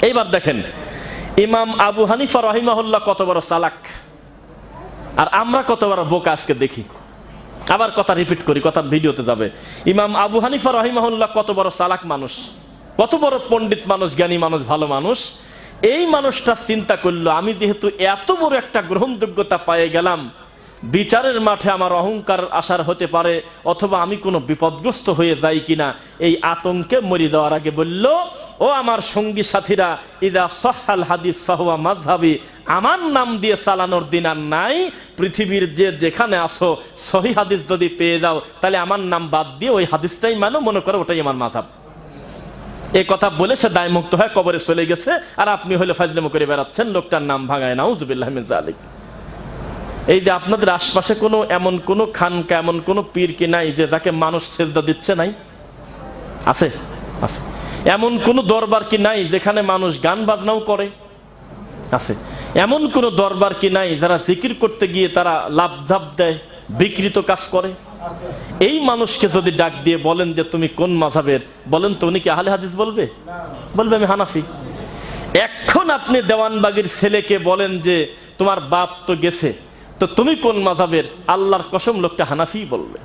এইবার দেখেন ইমাম আবু হানিফা রাহিমাহুল্লাহ কত বড় চালাক, আর আমরা কত বড় বোকা আজকে দেখি। আবার কথা রিপিট করি, কথা ভিডিওতে যাবে। ইমাম আবু হানিফা রাহিমাহুল্লাহ কত বড় চালাক মানুষ, কত বড় পণ্ডিত মানুষ, জ্ঞানী মানুষ, ভালো মানুষ। এই মানুষটা চিন্তা করলো, আমি যেহেতু এত বড় একটা গ্রহণযোগ্যতা পেয়ে গেলাম, বিচারের মাঠে আমার অহংকার আসার হতে পারে, অথবা আমি কোনো বিপদগ্রস্ত হয়ে যাই কিনা, এই আতঙ্কে মরি দেওয়ার আগে বলল, ও আমার সঙ্গী সাথীরা, ইদা সহাল হাদিস ফাহুয়া মাযহাবি, আমার নাম দিয়ে চালানোর দিন আর নাই। পৃথিবীর যে যেখানে আসো সহিহ হাদিস যদি পেয়ে যাও, তাহলে আমার নাম বাদ দিয়ে ওই হাদিসটাই মানো, মনে করো ওটাই আমার মাযহাব। এই কথা বলে সে দায়মুক্ত হয়ে কবরে চলে গেছে, আর আপনি হলে ফাজলামো করে বেড়াচ্ছেন, লোকটার নাম ভাঙায়, নাউযুবিল্লাহি মিন যালিক। এই যে আপনাদের আশপাশে কোনো এমন কোনো খানকা, এমন কোনো পীর কি নাই যে যাকে মানুষ সেজদা দিচ্ছে? নাই? আছে? আছে। এমন কোনো দরবার কি নাই যেখানে মানুষ গান বাজনাও করে? আছে। এমন কোনো দরবার কি নাই যারা জিকির করতে গিয়ে তারা লাফঝাপ দেয়, বিকৃত কাজ করে? এই মানুষকে যদি ডাক দিয়ে বলেন যে তুমি কোন মাযহাবের, বলেন তো উনি কি আহলে হাদিস বলবে? বলবে আমি হানাফি। এখন আপনি দেওয়ানবাগির ছেলেকে বলেন যে তোমার বাপ তো গেছে, তো তুমি কোন মাযহাবের? আল্লাহর কসম লোকটা হানাফি বলবে।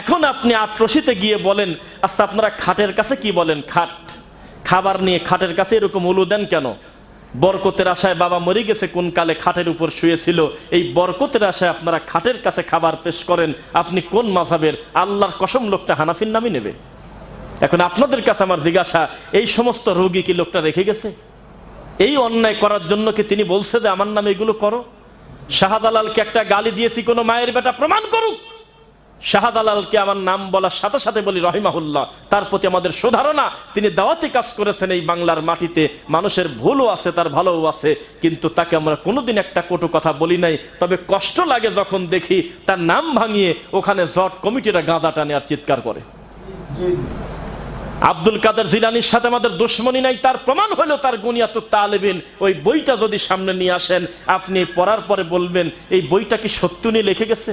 এখন আপনি আটরশিতে গিয়ে বলেন, আচ্ছা আপনারা খাটের কাছে কি বলেন? খাট, খাবার নিয়ে খাটের কাছে এরকম উলু দেন কেন? বরকতের আশায় বাবা মরে গেছে, কোন কালে খাটের উপর শুয়েছিল, এই বরকতের আশায় আপনারা খাটের কাছে খাবার পেশ করেন, আপনি কোন মাযহাবের? আল্লাহর কসম লোকটা হানাফির নামই নেবে। এখন আপনাদের কাছে আমার জিজ্ঞাসা, এই সমস্ত রোগী কি লোকটা রেখে গেছে? এই অন্যায় করার জন্য কি তিনি বলছে যে আমার নামে এগুলো করো? শাহজালালকে একটা গালি দিয়েছি, কোনো মায়ের বেটা প্রমাণ করুক। শাহজালালকে আমার নাম বলার সাথে সাথে বলি রহিমাহুল্লাহ, তার প্রতি আমাদের সুধারণা। তিনি দাওয়াতি কাজ করেছেন এই বাংলার মাটিতে, মানুষের ভুলও আছে, তার ভালোও আছে, কিন্তু তাকে আমরা কোনোদিন একটা কটু কথা বলি নাই। তবে কষ্ট লাগে যখন দেখি তার নাম ভাঙিয়ে ওখানে জট কমিটিরা গাঁজা টানে আর চিৎকার করে। আব্দুল কাদের জিলানীর সাথে আমাদের দুশ্মনী নাই, তার প্রমাণ হলো তার গুনিয়াতুত তালেবিন। ওই বইটা যদি সামনে নিয়ে আসেন, আপনি পড়ার পরে বলবেন এই বইটা কি সত্য নিয়ে লিখে গেছে?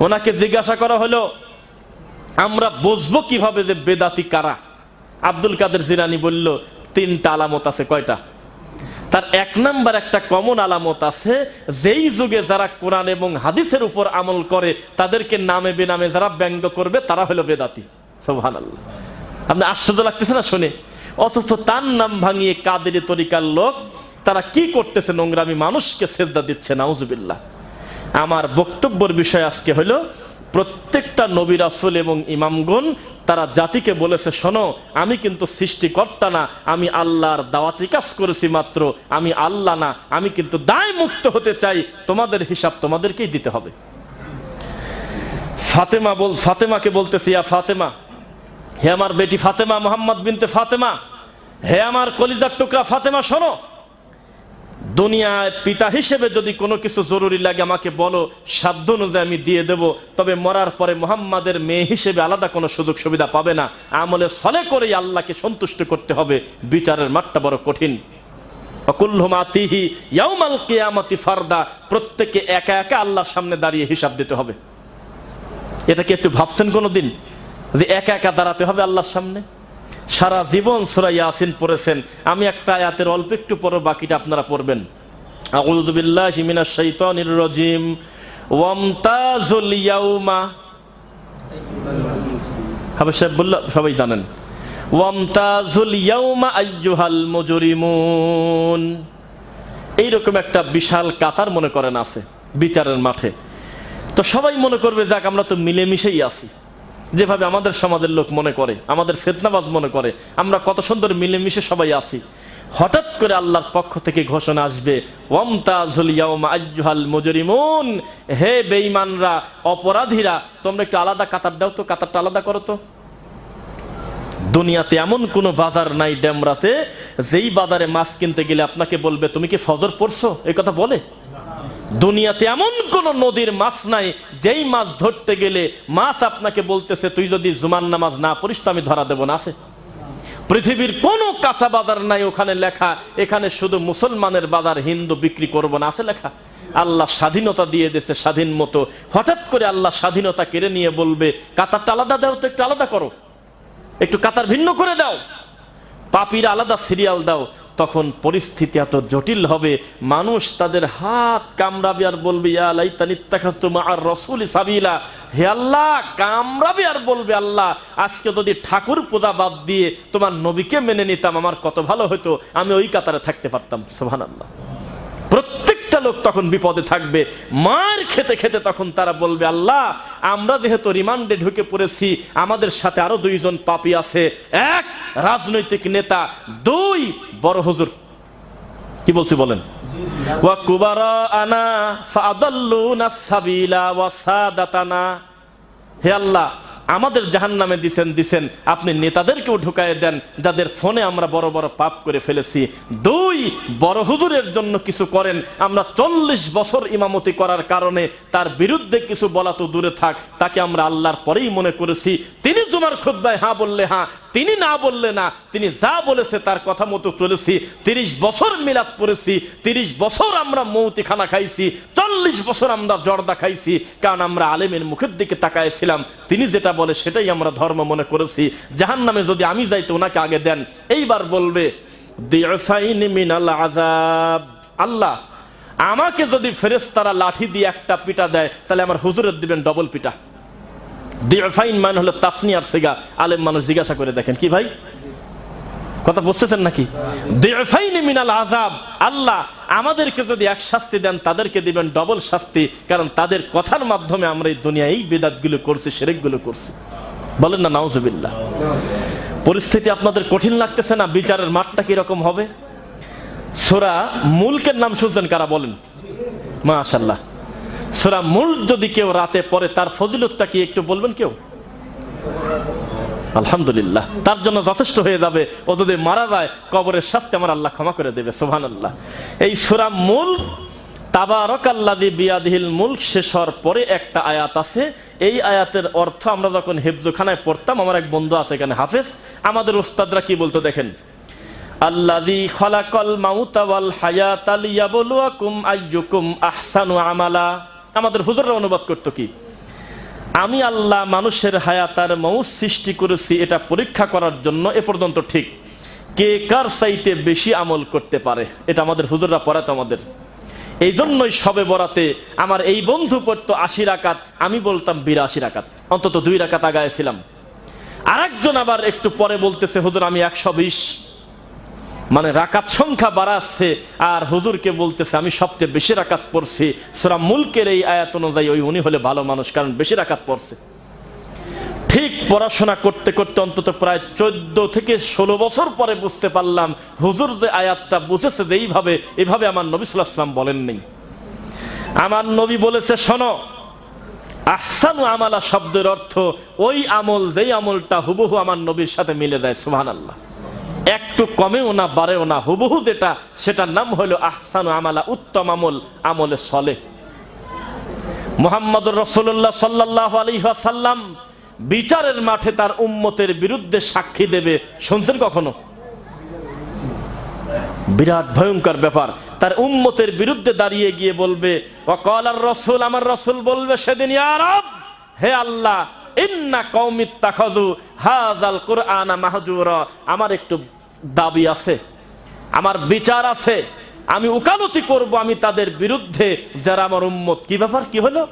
ওনাকে জিজ্ঞাসা করা হলো, আমরা বুঝবো কিভাবে যে বেদাতি কারা? আব্দুল কাদের জিলানী বলল, তিনটা আলামত আছে। কয়টা? তার এক নাম্বার একটা কমন আলামত আছে, যেই যুগে যারা কোরআন এবং হাদিসের উপর আমল করে তাদেরকে নামে বেনামে যারা ব্যঙ্গ করবে তারা হলো বেদাতি। সুবহানাল্লাহ। আপনি আশ্চর্য লাগতেছে না শুনে? অথচ তার নাম ভাঙিয়ে কাদেরি তরিকার লোক তারা কি করতেছে? নোংরামি, মানুষকে সেজদা দিচ্ছে, নাউজুবিল্লাহ। আমার বক্তব্যের বিষয় আজকে হলো, প্রত্যেকটা নবী রাসূল এবং ইমামগণ তারা জাতিকে বলেছে, শোনো আমি কিন্তু সৃষ্টিকর্তা না, আমি আল্লাহর দাওয়াতি কাজ করেছি মাত্র, আমি আল্লাহ না, আমি কিন্তু দায় মুক্ত হতে চাই, তোমাদের হিসাব তোমাদেরকেই দিতে হবে। ফাতেমাকে বলতেছি, ইয়া ফাতেমা, হে আমার বেটি ফাতেমা, মুহাম্মদ বিনতে ফাতেমা, হে আমার কলিজার টুকরা ফাতেমা, শোনো, দুনিয়ায় পিতা হিসেবে যদি কোনো কিছু জরুরি লাগে আমাকে বলো, সাধ্য অনুযায়ী আমি দিয়ে দেব। তবে মরার পরে মুহাম্মাদের মেয়ে হিসেবে আলাদা কোনো সুযোগ সুবিধা পাবে না। আমলে সলে করেই আল্লাহকে সন্তুষ্ট করতে হবে। বিচারের মাঠটা বড় কঠিন। কুল্লুহুম আতিহি ইয়াউমাল কিয়ামাতি ফারদা, প্রত্যেককে একা একা আল্লাহর সামনে দাঁড়িয়ে হিসাব দিতে হবে। এটা কি একটু ভাবছেন কোনোদিন যে একা একা দাঁড়াতে হবে আল্লাহর সামনে? সারা জীবন সূরা ইয়াসিন পড়েছেন, আমি একটা আয়াতের অল্প একটু পড়ব, বাকিটা আপনারা পড়বেন। আউযু বিল্লাহি মিনাশ শাইতানির রাজিম। ওয়ামতাজুল ইয়াউমা, হাবিব বলল সবাই জানেন, ওয়ামতাজুল ইয়াউমা আইয়ুহাল মুজরিমুন। এইরকম একটা বিশাল কাতার মনে করেন আছে বিচারের মাঠে, তো সবাই মনে করবে যাক আমরা তো মিলেমিশেই আছি। যেভাবে আমাদের সমাজের লোক মনে করে, আমাদের ফিতনাবাজ মনে করে আমরা কত সুন্দর মিলেমিশে সবাই আছি। হঠাৎ করে আল্লাহর পক্ষ থেকে ঘোষণা আসবে, ওয়ামতাজুল ইয়াউমা আইয়ুহাল মুজরিমুন, হে বেঈমানরা, অপরাধীরা, তোমরা একটু আলাদা কাতার দাও তো, কাতারটা আলাদা করো তো। দুনিয়াতে এমন কোনো বাজার নাই ডেমরাতে যেই বাজারে মাছ কিনতে গেলে আপনাকে বলবে তুমি কি ফজর পড়ছো, এই কথা বলে? দুনিয়াতে এমন কোন নদীর মাছ নাই যেই মাছ ধরতে গেলে মাছ আপনাকে বলতেছে তুই যদি জুমার নামাজ না পড়িস তো আমি ধরা দেব না। আছে? পৃথিবীর কোন কাঁচা বাজার নাই ওখানে লেখা এখানে শুধু মুসলমানের বাজার, হিন্দু বিক্রি করব না। আছে লেখা? আল্লাহ স্বাধীনতা দিয়ে দিয়েছে স্বাধীন মতো। হঠাৎ করে আল্লাহ স্বাধীনতা কেড়ে নিয়ে বলবে কাতারটা আলাদা দাও তো, একটু আলাদা করো, একটু কাতার ভিন্ন করে দাও, পাপীর আলাদা সিরিয়াল দাও, তখন পরিস্থিতি এত জটিল হবে, মানুষ তাদের হাত কামড়াবে আর বলবে ইয়া লাইতানি ইত্তাখাযতু মা'আর রাসূলি সাবিলা, হে আল্লাহ, কামড়াবে আর বলবে আল্লাহ আজকে যদি ঠাকুর পূজা বাদ দিয়ে তোমার নবীকে মেনে নিতাম আমার কত ভালো হতো, আমি ওই কাতারে থাকতে পারতাম। সুবহানাল্লাহ। প্রত্যেকটা লোক তখন বিপদে থাকবে, মার খেতে খেতে তখন তারা বলবে আল্লাহ আমরা যেহেতু রিমান্ডে ঢুকে পড়েছি, আমাদের সাথে আরো 2 জন পাপী আছে, 1 রাজনৈতিক নেতা, 2 বড় হুজুর। কি বলছি বলেন? ওয়া কুবারানা ফাদাল্লুনা সাবিলা ওয়া সাদাতানা, হে আল্লাহ আমাদের জাহান্নামে দিছেন, আপনি নেতাদেরকেও ঢুকায়ে দেন যাদের ফোনে আমরা বড় বড় পাপ করে ফেলেছি। 2 বড় হুজুরের জন্য কিছু করেন, আমরা 40 বছর ইমামতি করার কারণে তার বিরুদ্ধে কিছু বলা তো দূরে থাক, তাকে আমরা আল্লাহর পরেই মনে করেছি। তিনি জুমার খুতবায় হ্যাঁ বললে হ্যাঁ, তিনি না বললে না, তিনি যা বলেছে তার কথা মতো চলেছি। 30 বছর মিলাদ পড়েছি, 30 বছর আমরা মৌতি খানা খাইছি, 40 বছর আমরা জর্দা খাইছি, কারণ আমরা আলেমের মুখের দিকে তাকাইছিলাম, তিনি যেটা বলে সেটাই আমরা ধর্ম মনে করেছি। জাহান্নামে যদি আমি যাই তো ওনাকে আগে দেন। এইবার বলবে দি'ফাইন মিনাল আযাব, আল্লাহ আমাকে যদি ফেরেশতারা লাঠি দিয়ে একটা পিটা দেয় তাহলে আমার হুজুরের দিবেন ডবল পিটা। দি'ফাইন মানে হলো তাসনিয়ার সিগা, আলেম মানুষ জিজ্ঞাসা করে দেখেন কি ভাই কথা বুঝতেছেন নাকি? দি'ফাইন মিনাল আযাব, আল্লাহ আমাদেরকে যদি 1 শাস্তি দেন তাদেরকে দিবেন ডবল শাস্তি, কারণ তাদের কথার মাধ্যমে আমরা এই দুনিয়ায় এই বিদআতগুলো করছি, শিরকগুলো করছি। বলেন না নাউজুবিল্লাহ। পরিস্থিতি আপনাদের কঠিন লাগতেছে না? বিচারের মাঠটা কি রকম হবে? সূরা মুলকের নাম শুনছেন কারা বলেন? মাশাআল্লাহ। সূরা মুলক যদি কেউ রাতে পড়ে তার ফজিলতটা কি একটু বলবেন কেউ? আলহামদুলিল্লাহ, তার জন্য যথেষ্ট হয়ে যাবে। ও যদি মারা যায় কবরের শাস্তি আমার আল্লাহ ক্ষমা করে দেবে। সুবহানাল্লাহ। এই সূরা মুলক তাবারাকাল্লাযী বিয়াদিহিল মুলক শেষ হওয়ার পরে একটা আয়াত আছে। এই আয়াতের অর্থ আমরা যখন হিফজখানায় পড়তাম, আমার এক বন্ধু আছে এখানে হাফেজ, আমাদের উস্তাদরা কি বলতো দেখেন, আল্লাযী খালাকাল মাউতা ওয়াল হায়াতা লিয়াবলুয়াকুম আইয়ুকুম আহসানু আমালা। আমাদের হুজুররা অনুবাদ করতো কি, আমি আল্লাহ মানুষের হায়াত আর মউত সৃষ্টি করেছি এটা পরীক্ষা করার জন্য। এ পর্যন্ত ঠিক, কে কার চাইতে বেশি আমল করতে পারে, এটা আমাদের হুজুররা পড়াতো আমাদের। এই জন্যই শবে বরাতে আমার এই বন্ধু পড়তো 80 রাকাত, আমি বলতাম 82 রাকাত, অন্তত 2 রাকাত আগায় ছিলাম। আরেকজন আবার একটু পরে বলতেছে হুজুর আমি 120, মানে রাকাত সংখ্যা বাড়াচ্ছে, আর হুজুরকে বলতেছে আমি সবচেয়ে বেশি রাকাত পড়ছি। সূরা মুলকের এই আয়াত অনুযায়ী উনি হলে ভালো মানুষ, কারণ বেশি রাকাত পড়ছে। ঠিক পড়াশোনা করতে করতে অন্তত প্রায় 14 থেকে 16 বছর পরে বুঝতে পারলাম হুজুর যে আয়াতটা বুঝেছে যে এইভাবে আমার নবী সাল্লাল্লাহু আলাইহি ওয়াসাল্লাম বলেননি। আমার নবী বলেছে শোনো, আহসানু আমালা শব্দের অর্থ ওই আমল যেই আমলটা হুবহু আমার নবীর সাথে মিলে যায়। সুবহানাল্লাহ। একটু কমেও না বাড়েও না, হুবহু যেটা, সেটার নাম হলো আহসানু আমালা, উত্তম আমল, আমলে সলেহ। মুহাম্মদুর রাসূলুল্লাহ সাল্লাল্লাহু আলাইহি ওয়াসাল্লাম বিচারের মাঠে তার উম্মতের বিরুদ্ধে সাক্ষী দেবে, শুনছেন কখনো? বিরাট ভয়ঙ্কর ব্যাপার। তার উম্মতের বিরুদ্ধে দাঁড়িয়ে গিয়ে বলবে ওয়াকালার রাসূল, আমার রাসূল বলবে সেদিন, ইয়া রব, হে আল্লাহ, ইন্না কওমি ইত্তাখাযু হাযাল কুরআনা মাহজুরা, আমার একটু দাবি আছে, আমার বিচার আছে, আমি উকালতি করব আমি তাদের বিরুদ্ধে যারা আমার উম্মত। কি ব্যাপার, কি হলো,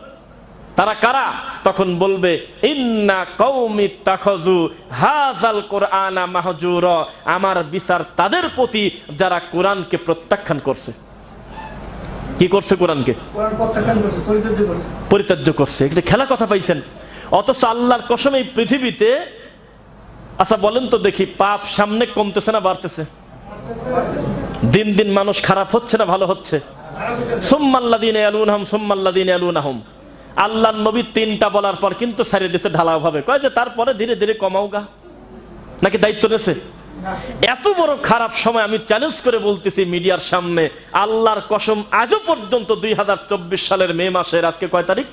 তারা কারা? তখন বলবে ইন্না কওমি ইত্তাখাযু হাযাল কুরআনা মাহজুরা, আমার বিচার তাদের প্রতি যারা কোরআনকে প্রত্যাখ্যান করছে। কি করছে? কোরআনকে প্রত্যাখ্যান করছে, পরিত্যাজ্য করছে। এটা খেলা কথা পাইছেন? অথচ আল্লাহর কসম এই পৃথিবীতে, আচ্ছা বলেন তো দেখি, পাপ সামনে কমতেছে না বাড়তেছে? দিন দিন মানুষ খারাপ হচ্ছে না ভালো হচ্ছে? সুম্মাল্লাযীনা ইয়ালুনহুম সুম্মাল্লাযীনা ইয়ালুনহুম। আল্লাহর নবী 3টা বলার পর কিন্তু ছেড়ে দিয়েছে ঢালাও ভাবে, কয় যে তারপরে ধীরে ধীরে কমাও গা, নাকি দায়িত্ব নেছে? এত বড় খারাপ সময় আমি চ্যালেঞ্জ করে বলতেছি মিডিয়ার সামনে, আল্লাহর কসম আজও পর্যন্ত 2024 সালের মে মাসের আজকে কয় তারিখ?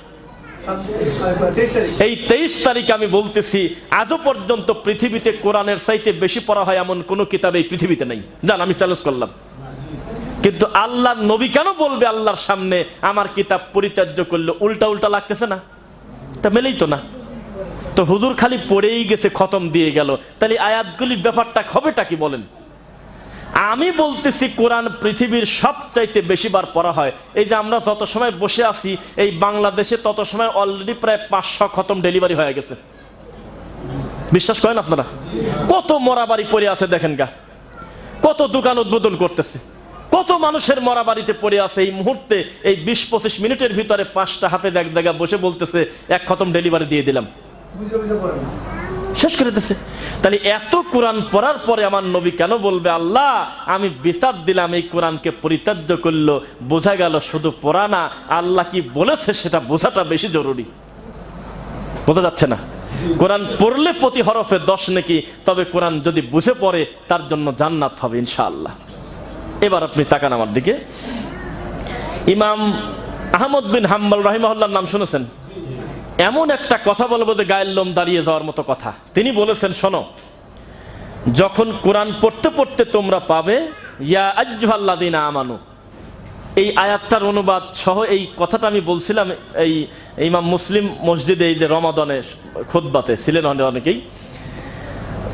এই 23 তারিখ আমি বলতেছি আজও পর্যন্ত পৃথিবীতে কোরআনের চাইতে বেশি পড়া হয় এমন কোন কিতাব এই পৃথিবীতে নেই। জান, আমি চ্যালেঞ্জ করলাম। কিন্তু আল্লাহর নবী কেন বলবে আল্লাহর সামনে আমার কিতাব পরিত্যাজ্য করলো? উল্টা উল্টা লাগতেছে না? তা মেলেই তো না। তো হুজুর খালি পড়েই গেছে, খতম দিয়ে গেল, তাহলে আয়াতগুলির ব্যাপারটা হবেটা কি বলেন? আমি বলতেছি কোরআন পৃথিবীর সবচাইতে বেশিবার পড়া হয়। এই যে আমরা যত সময় বসে আছি এই বাংলাদেশে, তত সময় অলরেডি প্রায় 500 খতম ডেলিভারি হয়ে গেছে। বিশ্বাস করেন আপনারা? কত মরা বাড়ি পড়ে আছে দেখেন গা, কত দোকান উদ্বোধন করতেছে, কত মানুষের মরা বাড়িতে পড়ে আছে। এই মুহূর্তে এই 20-25 মিনিটের ভিতরে 5টা হাফেজ এক জায়গা বসে বলতেছে 1 খতম ডেলিভারি দিয়ে দিলাম, শেষ করে দিতেছে। তাহলে এত কোরআন পড়ার পরে আমার নবী কেন বলবে আল্লাহ আমি বিচার দিলাম, এই কোরআনকে পরিত্যাজ্য করলো? বোঝা গেল শুধু পড়া না, আল্লাহ কি বলেছে সেটা বোঝাটা বেশি জরুরি। বোঝা যাচ্ছে না? কোরআন পড়লে প্রতি হরফে 10 নেকি, তবে কোরআন যদি বুঝে পড়ে তার জন্য জান্নাত হবে ইনশাআল্লাহ। এবার আপনি তাকান আমার দিকে। ইমাম আহমদ বিন হাম্বল রাহিমাহুল্লাহর নাম শুনেছেন? এমন একটা কথা বলবো যে গায়ের লোম দাঁড়িয়ে যাওয়ার মতো কথা। তিনি বলেছেন, শোনো, যখন কোরআন পড়তে পড়তে তোমরা পাবে ইয়া আইয়ুহাল্লাযীনা আমানু, এই আয়াতটার অনুবাদ সহ এই কথাটা আমি বলছিলাম এই ইমাম মুসলিম মসজিদে, এই যে রমাদানে খুতবাতে ছিলেন অনেকেই।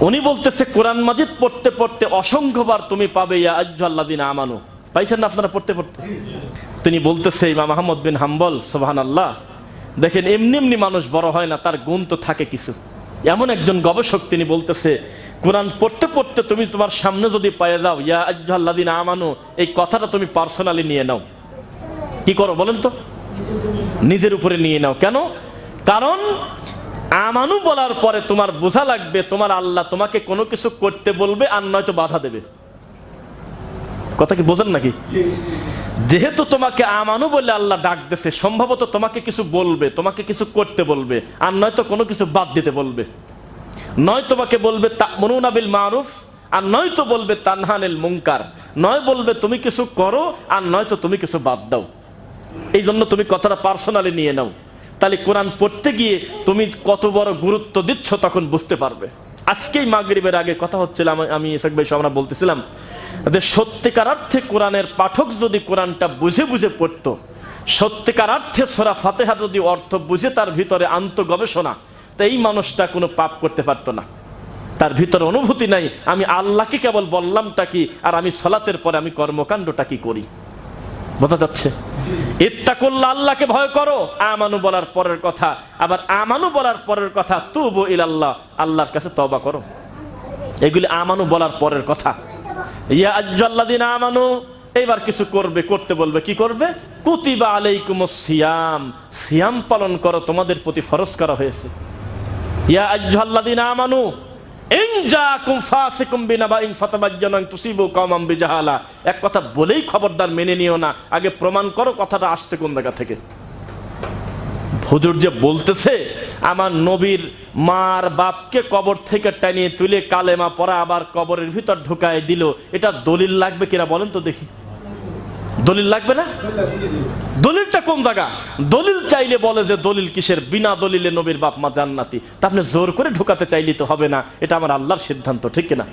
উনি বলতেছে কোরআন মাজিদ পড়তে পড়তে অসংখ্যবার তুমি পাবে ইয়া আইয়ুহাল্লাযীনা আমানু। পাইছেন না আপনারা পড়তে পড়তে? তিনি বলতেছে ইমাম আহমদ বিন হাম্বল, সুবহানাল্লাহ, দেখেন এমনি এমনি মানুষ বড় হয় না, তার গুণ তো থাকে কিছু। এমন একজন গবেষক, তিনি বলতেছে কোরআন পড়তে পড়তে তুমি তোমার সামনে যদি পেয়ে যাও ইয়া আইয়ুহাল্লাযীনা আমানু, এই কথাটা তুমি পার্সোনালি নিয়ে নাও। কি করো বলেন তো? নিজের উপরে নিয়ে নাও। কেন? কারণ আমানু বলার পরে তোমার বোঝা লাগবে তোমার আল্লাহ তোমাকে কোনো কিছু করতে বলবে আর নয়তো বাধা দেবে। কথা কি বোঝেন নাকি? যেহেতু তোমাকে আমানু বলে আল্লাহ ডাক দিয়েছে, সম্ভবত তোমাকে কিছু বলবে, তোমাকে কিছু করতে বলবে, আর নয়তো কোনো কিছু বাদ দিতে বলবে। নয় তোমাকে বলবে তা'মুরুনা বিল মারুফ, আর নয়তো বলবে তানহা আনিল মুনকার। নয় বলবে তুমি কিছু করো, আর নয়তো তুমি কিছু বাদ দাও। এই জন্য তুমি কথাটা পার্সোনালি নিয়ে নাও। তাহলে কোরআন পড়তে গিয়ে তুমি কত বড় গুরুত্ব দিচ্ছ তখন বুঝতে পারবে। আজকেই মাগরিবের আগে কথা হচ্ছিলাম, আমি ইসাক ভাই আমরা বলতেছিলাম যে সত্যিকার অর্থে কোরআনের পাঠক যদি কোরআনটা বুঝে বুঝে পড়তো, সত্যিকার অর্থে সূরা ফাতিহা যদি অর্থ বুঝে তার ভিতরে আন্ত গবেষণা, তো এই মানুষটা কোনো পাপ করতে পারতো না। তার ভিতরে অনুভূতি নাই আমি আল্লাহকে কেবল বললামটা কি, আর আমি সালাতের পরে আমি কর্মকাণ্ডটা কি করি। বোঝা যাচ্ছে? ইত্তাকুল্লাহ, আল্লাহকে ভয় করো, আমানু বলার পরের কথা। আবার আমানু বলার পরের কথা তুবু ইলাল্লাহ, আল্লাহর কাছে তওবা করো। এগুলি আমানু বলার পরের কথা। ইয়া আইয়ুহাল্লাযীনা আমানু, এইবার কিছু করবে, করতে বলবে। কি করবে? কুতিবা আলাইকুমুস সিয়াম, সিয়াম পালন করো, তোমাদের প্রতি ফরজ করা হয়েছে। ইয়া আইয়ুহাল্লাযীনা আমানু ইন জাআকুম ফাসিকুম বিনাবাইন ফাতাবায়্যানু আন তুসিবু কওমান বিজাহালা। এক কথা বলেই খবরদার মেনে নিও না, আগে প্রমাণ করো কথাটা আসছে কোন জায়গা থেকে। হুজুর যে বলতেছে আমার নবীর মার বাপকে কবর থেকে টানিয়ে তুলে কালেমা পড়া আবার কবরের ভিতর ঢুকায় দিল, এটা দলিল লাগবে কিনা বলেন তো দেখি? দলিল লাগবে না? দলিলটা কোন জায়গা? দলিল চাইলে বলে যে দলিল কিসের, বিনা দলিলে নবীর বাপ মা জান্নাতি। তা আপনি জোর করে ঢুকাতে চাইলে তো হবে না, এটা আমার আল্লাহর সিদ্ধান্ত, ঠিক কিনা?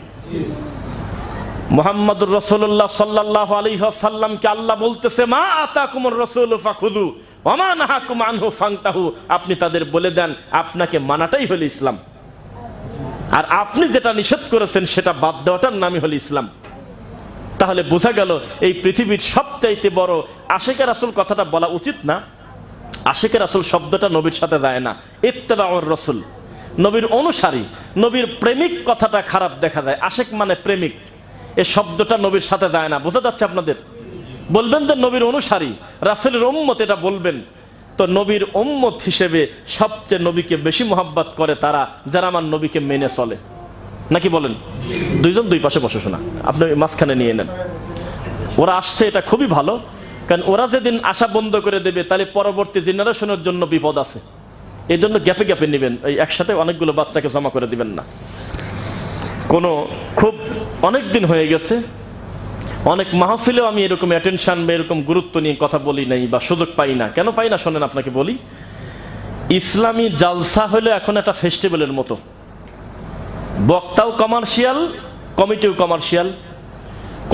মুহাম্মদুর রাসূলুল্লাহ সাল্লাল্লাহু আলাইহি ওয়াসাল্লামকে আল্লাহ বলতেছে মা আতাকুমুর রাসূলু ফাখুযু ওয়া মা নাহাকুম আনহু ফান্তাহু, আপনি তাদের বলে দেন আপনাকে মানাটাই হলো ইসলাম, আর আপনি যেটা নিষেধ করেছেন সেটা বাদ দেওয়াটার নামই হলো ইসলাম। তাহলে বোঝা গেল এই পৃথিবীর সবচাইতে বড় আশিকে রাসূল কথাটা বলা উচিত না। আশিকে রাসূল শব্দটা নবীর সাথে যায় না। ইত্তেবাউর রাসূল, নবীর অনুসারী, নবীর প্রেমিক কথাটা খারাপ দেখা যায়। আশিক মানে প্রেমিক, এই শব্দটা নবীর সাথে যায় না। বোঝা যাচ্ছে আপনাদের? বলবেন যে নবীর অনুসারী, রাসূলের উম্মত, এটা বলবেন। তো নবীর উম্মত হিসেবে সবচেয়ে নবীকে বেশি মোহাব্বত করে তারা যারা আমার নবীকে মেনে চলে, নাকি বলেন? দুইজন দুই পাশে বসে শোনা, আপনি মাঝখানে নিয়ে নেন। ওরা আসছে, এটা খুবই ভালো, কারণ ওরা যেদিন আশা বন্ধ করে দেবে তাহলে পরবর্তী জেনারেশনের জন্য বিপদ আছে। এই জন্য গ্যাপে গ্যাপে নেবেন, এই একসাথে অনেকগুলো বাচ্চাকে জমা করে দিবেন না। খুব অনেক দিন হয়ে গেছে, অনেক মাহফিলেও আমি এরকম অ্যাটেনশন বা এরকম গুরুত্ব নিয়ে কথা বলি নাই বা সুযোগ পাই না। কেন পাই না শোনেন আপনাকে বলি। ইসলামী জালসা হলো এখন একটা ফেস্টিভ্যালের মতো, বক্তাও কমার্শিয়াল, কমিটিও কমার্শিয়াল।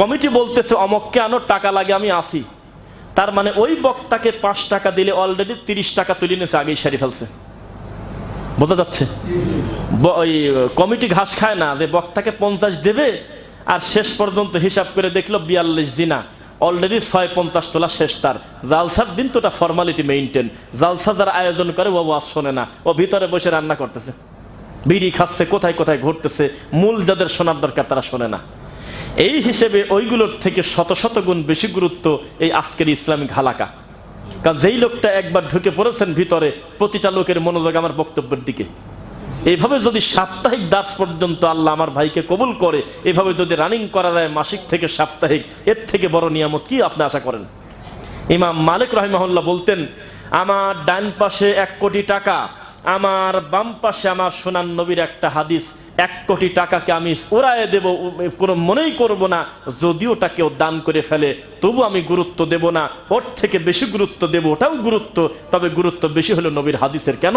কমিটি বলতেছে অমককে আনো, টাকা লাগে, আমি আসি। তার মানে ওই বক্তাকে 5 টাকা দিলে অলরেডি 30 টাকা তুলে নিয়েছে, আগেই সারি ফেলছে। বোঝা যাচ্ছে? ওই কমিটি ঘাস খায় না যে বক্তাকে 50 দেবে আর শেষ পর্যন্ত হিসাব করে দেখলো 42 জিনা, অলরেডি 650 তোলা শেষ। তার জালসার দিন তো এটা ফর্মালিটি মেইনটেন, জালসা যারা আয়োজন করে ও ওয়াজ শোনে না, ও ভিতরে বসে রান্না করতেছে, বিড়ি খাচ্ছে, কোথায় কোথায় ঘুরতেছে, মূল যাদের শোনার দরকার তারা শোনে না। এই হিসেবে ওইগুলোর থেকে শত শত গুণ বেশি গুরুত্ব এই আজকের ইসলামিক হালাকা। কারণ যেই লোকটা একবার ঢুকে পড়েছেন ভিতরে, প্রতিটা লোকের মনোযোগ আমার বক্তব্যের দিকে। এইভাবে যদি সাপ্তাহিক দাস পর্যন্ত আল্লাহ আমার ভাইকে কবুল করে, এভাবে যদি রানিং করা যায় মাসিক থেকে সাপ্তাহিক, এর থেকে বড় নিয়ামত কি আপনি আশা করেন? ইমাম মালিক রাহিমাহুল্লাহ বলতেন, আমার ডান পাশে 1 কোটি টাকা, আমার বাম পাশে আমার সোনার নবীর একটা হাদিস, 1 কোটি টাকাকে আমি উড়ায় দেব, কোনো মনেই করব না। যদিও ওটা কেউ দান করে ফেলে তবু আমি গুরুত্ব দেব না, ওর থেকে বেশি গুরুত্ব দেব, ওটাও গুরুত্ব, তবে গুরুত্ব বেশি হলো নবীর হাদিসের। কেন?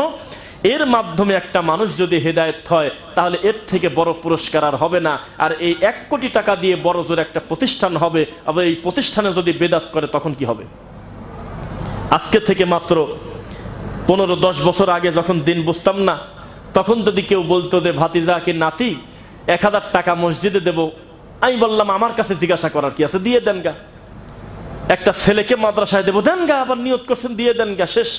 এর মাধ্যমে একটা মানুষ যদি হেদায়েত হয় তাহলে এর থেকে বড় পুরস্কার আর হবে না। আর এই 1 কোটি টাকা দিয়ে বড় জোর একটা প্রতিষ্ঠান হবে, আবার এই প্রতিষ্ঠানে যদি বেদাত করে তখন কি হবে? আজকে থেকে মাত্র 15-10 বছর আগে যখন দিন বুঝতাম না, তখন যদি কেউ বলতো যে ভাতিজা কি নাতি 1000 টাকা মসজিদে দেব, আমি বললাম আমার কাছে জিজ্ঞাসা করার কি আছে, দিয়ে দেন গা। একটা ছেলেকে মাদ্রাসায় দেবো, দেন গা, আবার নিয়ত করছেন দিয়ে দেন গা, শেষ।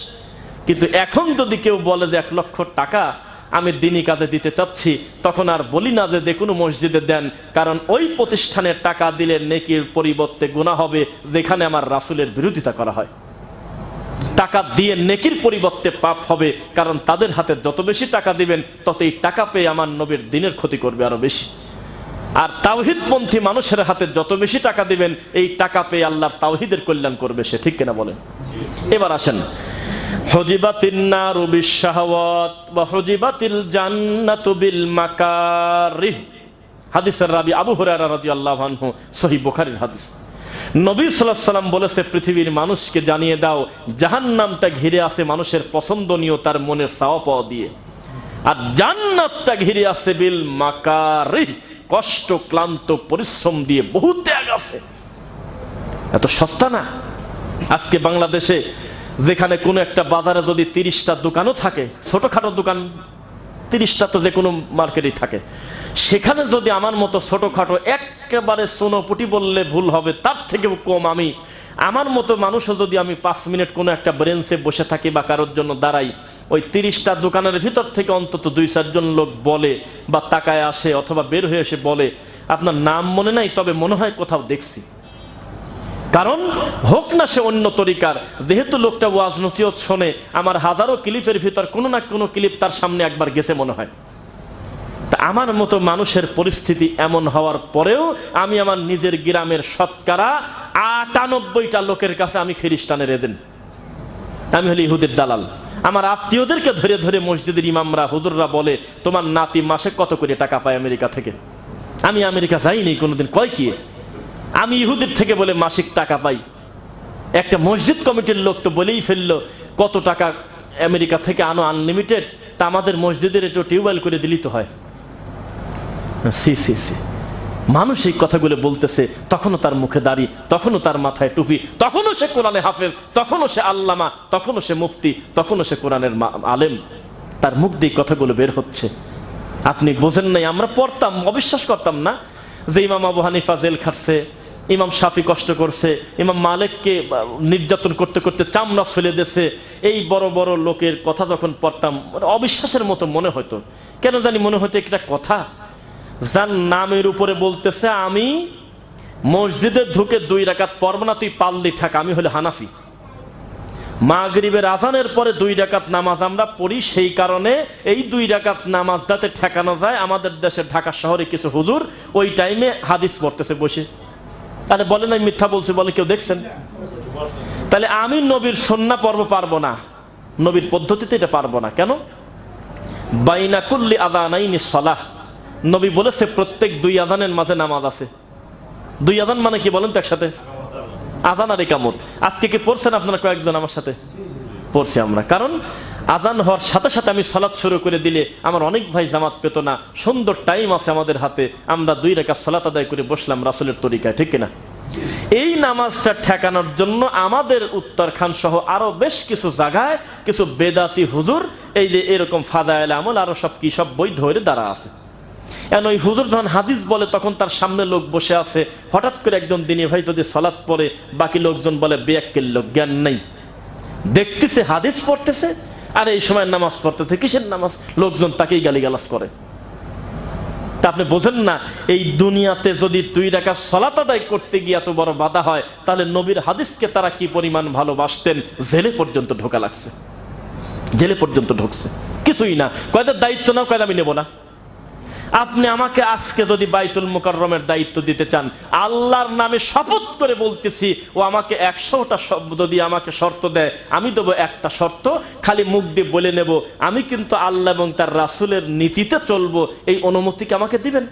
কিন্তু এখন যদি কেউ বলে যে 1 লক্ষ টাকা আমি দিনী কাজে দিতে চাচ্ছি, তখন আর বলি না যে কোনো মসজিদে দেন, কারণ ওই প্রতিষ্ঠানে টাকা দিলে নেকির পরিবর্তে গুনাহ হবে, যেখানে আমার রাসূলের বিরোধিতা করা হয়। টাকা দিয়ে নেকির পরিবর্তে পাপ হবে, কারণ তাদের হাতে যত বেশি টাকা দিবেন ততই টাকা পেয়ে আমার নবীর দ্বীনের ক্ষতি করবে আরো বেশি। আর তাওহীদপন্থী মানুষের হাতে যত বেশি টাকা দিবেন, এই টাকা পেয়ে আল্লাহর তাওহীদের কল্যাণ করবে সে, ঠিক কিনা বলেন? এবার আসেন, হুজিবাতিন নারু বিশ-শাহাওয়াত ওয়া হুজিবাতিল জান্নাতু বিল মাকারিহ। হাদিসের রাবি আবু হুরায়রা রাদিয়াল্লাহু আনহু, সহিহ বুখারীর হাদিস। নবী সাল্লাল্লাহু আলাইহি ওয়াসাল্লাম বলেছে, পৃথিবীর মানুষকে জানিয়ে দাও জাহান্নামটা ঘিরে আছে মানুষের পছন্দনীয় তার মনের চাওয়া পাওয়া দিয়ে, আর জান্নাতটা ঘিরে আছে বিল মাকারিহ, কষ্ট ক্লান্ত পরিশ্রম দিয়ে, বহু ত্যাগ আছে। এত সস্তা না। আজকে বাংলাদেশে যেখানে কোনো একটা বাজারে যদি 30টা দোকানও থাকে, ছোটখাটো দোকান 30টা তো যে কোনো মার্কেটেই থাকে, সেখানে যদি আমার মতো ছোটখাটো একেবারে সোনোপুটি বললে ভুল হবে, তার থেকেও কম আমি, আমার মতো মানুষও যদি আমি 5 মিনিট কোনো একটা ব্রেঞ্চে বসে থাকি বা কারোর জন্য দাঁড়াই, ওই 30টা দোকানের ভিতর থেকে অন্তত 2-4 জন লোক বলে বা তাকায় আসে অথবা বের হয়ে এসে বলে, আপনার নাম মনে নাই তবে মনে হয় কোথাও দেখছি। কারণ হোক না সে অন্য তরিকার, যেহেতু লোকটা ওয়াজ নসিহত শোনে, আমার হাজারো ক্লিপের ভিতর কোনো না কোনো ক্লিপ তার সামনে একবার গেছে মনে হয়। তা আমার মতো মানুষের পরিস্থিতি এমন হওয়ার পরেও আমি আমার নিজের গ্রামের শতকরা 98টা লোকের কাছে আমি খ্রিস্টানের এজেন্ট, আমি হলি ইহুদের দালাল। আমার আত্মীয়দেরকে ধরে ধরে মসজিদের ইমামরা হুজুররা বলে, তোমার নাতি মাসে কত করে টাকা পায় আমেরিকা থেকে? আমি আমেরিকা যাইনি কোনোদিন। কয় কি আমি ইহুদের থেকে বলে মাসিক টাকা পাই? একটা মসজিদ কমিটির লোক তো বলেই ফেললো, কত টাকা আমেরিকা থেকে আনো আনলিমিটেড, তা আমাদের মসজিদের একটু টিউবওয়েল করে দিলেই তো হয়। সি সি সি, মানুষ এই কথাগুলো বলতেছে, তখনও তার মুখে দাড়ি, তখনও তার মাথায় টুপি, তখনও সে কোরআনে হাফেজ, তখনও সে আল্লামা, তখনও সে মুফতি, তখনও সে কোরআনের আলেম। তার মুখ দিয়ে কথাগুলো বের হচ্ছে। আপনি বোঝেন নাই, আমরা পড়তাম, অবিশ্বাস করতাম না যে ইমাম আবু হানিফা জেল খাটছে, ইমাম শাফি কষ্ট করছে, ইমাম মালিককে নির্যাতন করতে করতে চামড়া ফেলে দিয়েছে। এই বড় বড় লোকের কথা যখন পড়তাম অবিশ্বাসের মতো মনে হতো। কেন জানি মনে হতো একটা কথা, যার নামের উপরে বলতেছে আমি মসজিদে ঢুকে 2 রাকাত পড়ব না, তুই পাল্লি ঠাক, আমি হলে হানাফি। মাগরিবের আজানের পরে 2 রাকাত নামাজ আমরা পড়ি, সেই কারণে এই 2 রাকাত নামাজ যাতে ঠেকানো যায়, আমাদের দেশের ঢাকা শহরে কিছু হুজুর ওই টাইমে হাদিস পড়তেছে বসে। তাহলে বলেন আমি মিথ্যা বলছি বলে কেউ দেখছেন? তাহলে আমি নবীর সুন্নাহ পর্ব পারবো না, নবীর পদ্ধতিতে এটা পারবো না। কেন? বাইনা কুল্লি আযানাইনি সালাহ, নবী বলেছে প্রত্যেক 2 আযানের মাঝে নামাজ আছে। 2 আযান মানে কি বলেন তো একসাথে? আযান আর ইকামত। আজকে কি পড়ছেন আপনারা কয়েকজন আমার সাথে? পড়ছি আমরা। কারণ আযান হওয়ার সাথে সাথে আমি সালাত শুরু করে দিলে আমার অনেক ভাই জামাত পেত না। সুন্দর টাইম আছে আমাদের হাতে, আমরা 2 রাকাত সালাত আদায় করে বসলাম রাসূলের তরিকায়, ঠিক কিনা? এই নামাজটা ঠেকানোর জন্য আমাদের উত্তরখান সহ আরো বেশ কিছু জায়গায় কিছু বেদাতি হুজুর এই যে এরকম ফাদায়েল আমল আরো সব কি সব বই ধরে দাঁড়া আছে। এখন ওই হুজুর যখন হাদিস বলে তখন তার সামনে লোক বসে আছে, হঠাৎ করে একজন দিনী ভাই যদি সালাত পড়ে, বাকি লোকজন বলে বেয়াক্কেল লোক, জ্ঞান নেই, দেখতেছে হাদিস পড়তেছে আর এই সময় নামাজ পড়তেছে, কিসের নামাজ? লোকজন তাকেই গালিগালাজ করে। তা আপনি বোঝেন না, এই দুনিয়াতে যদি 2 রাকাত সালাত আদায় করতে গিয়ে এত বড় বাধা হয়, তাহলে নবীর হাদিসকে তারা কি পরিমাণ ভালোবাসতেন। জেলে পর্যন্ত ঢোকা লাগছে, জেলে পর্যন্ত ঢুকছে, কিছুই না, কয়দের দায়িত্ব নাও, কয়টা আমি নেব না। আপনি আমাকে আজকে যদি বাইতুল মুকাররমের দায়িত্ব দিতে চান, আল্লাহর নামে শপথ করে বলতেছি, ও আমাকে 100টা যদি আমাকে শর্ত দেয়, আমি দেবো একটা শর্ত, খালি মুখ দিয়ে বলে নেব আমি কিন্তু আল্লাহ এবং তার রাসূলের নীতিতে চলবো, এই অনুমতিকে আমাকে দিবেন।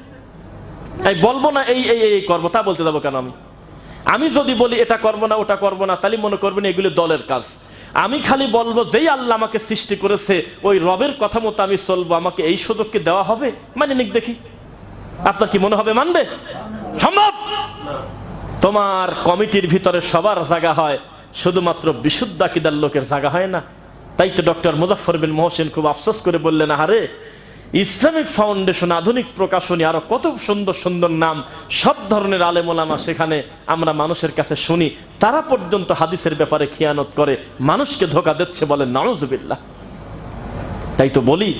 আমি বলবো না এই এই এই করবো, তা বলতে যাবো কেন? আমি যদি বলি এটা করবো না ওটা করবো না, তাহলে মনে করবেন এগুলো দলের কাজ। আমি খালি বলবো যেই আল্লাহ আমাকে সৃষ্টি করেছে ওই রবের কথা মতো আমি চলবো, আমাকে এই সুযোগকে দেওয়া হবে? মানে নিক দেখি, আপনার কি মনে হবে মানবে? সম্ভব? তোমার কমিটির ভিতরে সবার জায়গা হয়, শুধুমাত্র বিশুদ্ধ আকীদার লোকের জায়গা হয় না। তাই তো ডক্টর মুজাফফর বিন মহসিন খুব আফসোস করে বললেন, আরে ইসলামিক ফাউন্ডেশন, আধুনিক প্রকাশনী, আরো কত সুন্দর সুন্দর নাম, সব ধরনের আলেম ওলামা সেখানে আমরা মানুষের কাছে শুনি, তারা পর্যন্ত হাদিসের ব্যাপারে খিয়ানত করে মানুষকে ধোঁকা দিচ্ছে, বলে নাউজুবিল্লাহ। তাই তো বলি,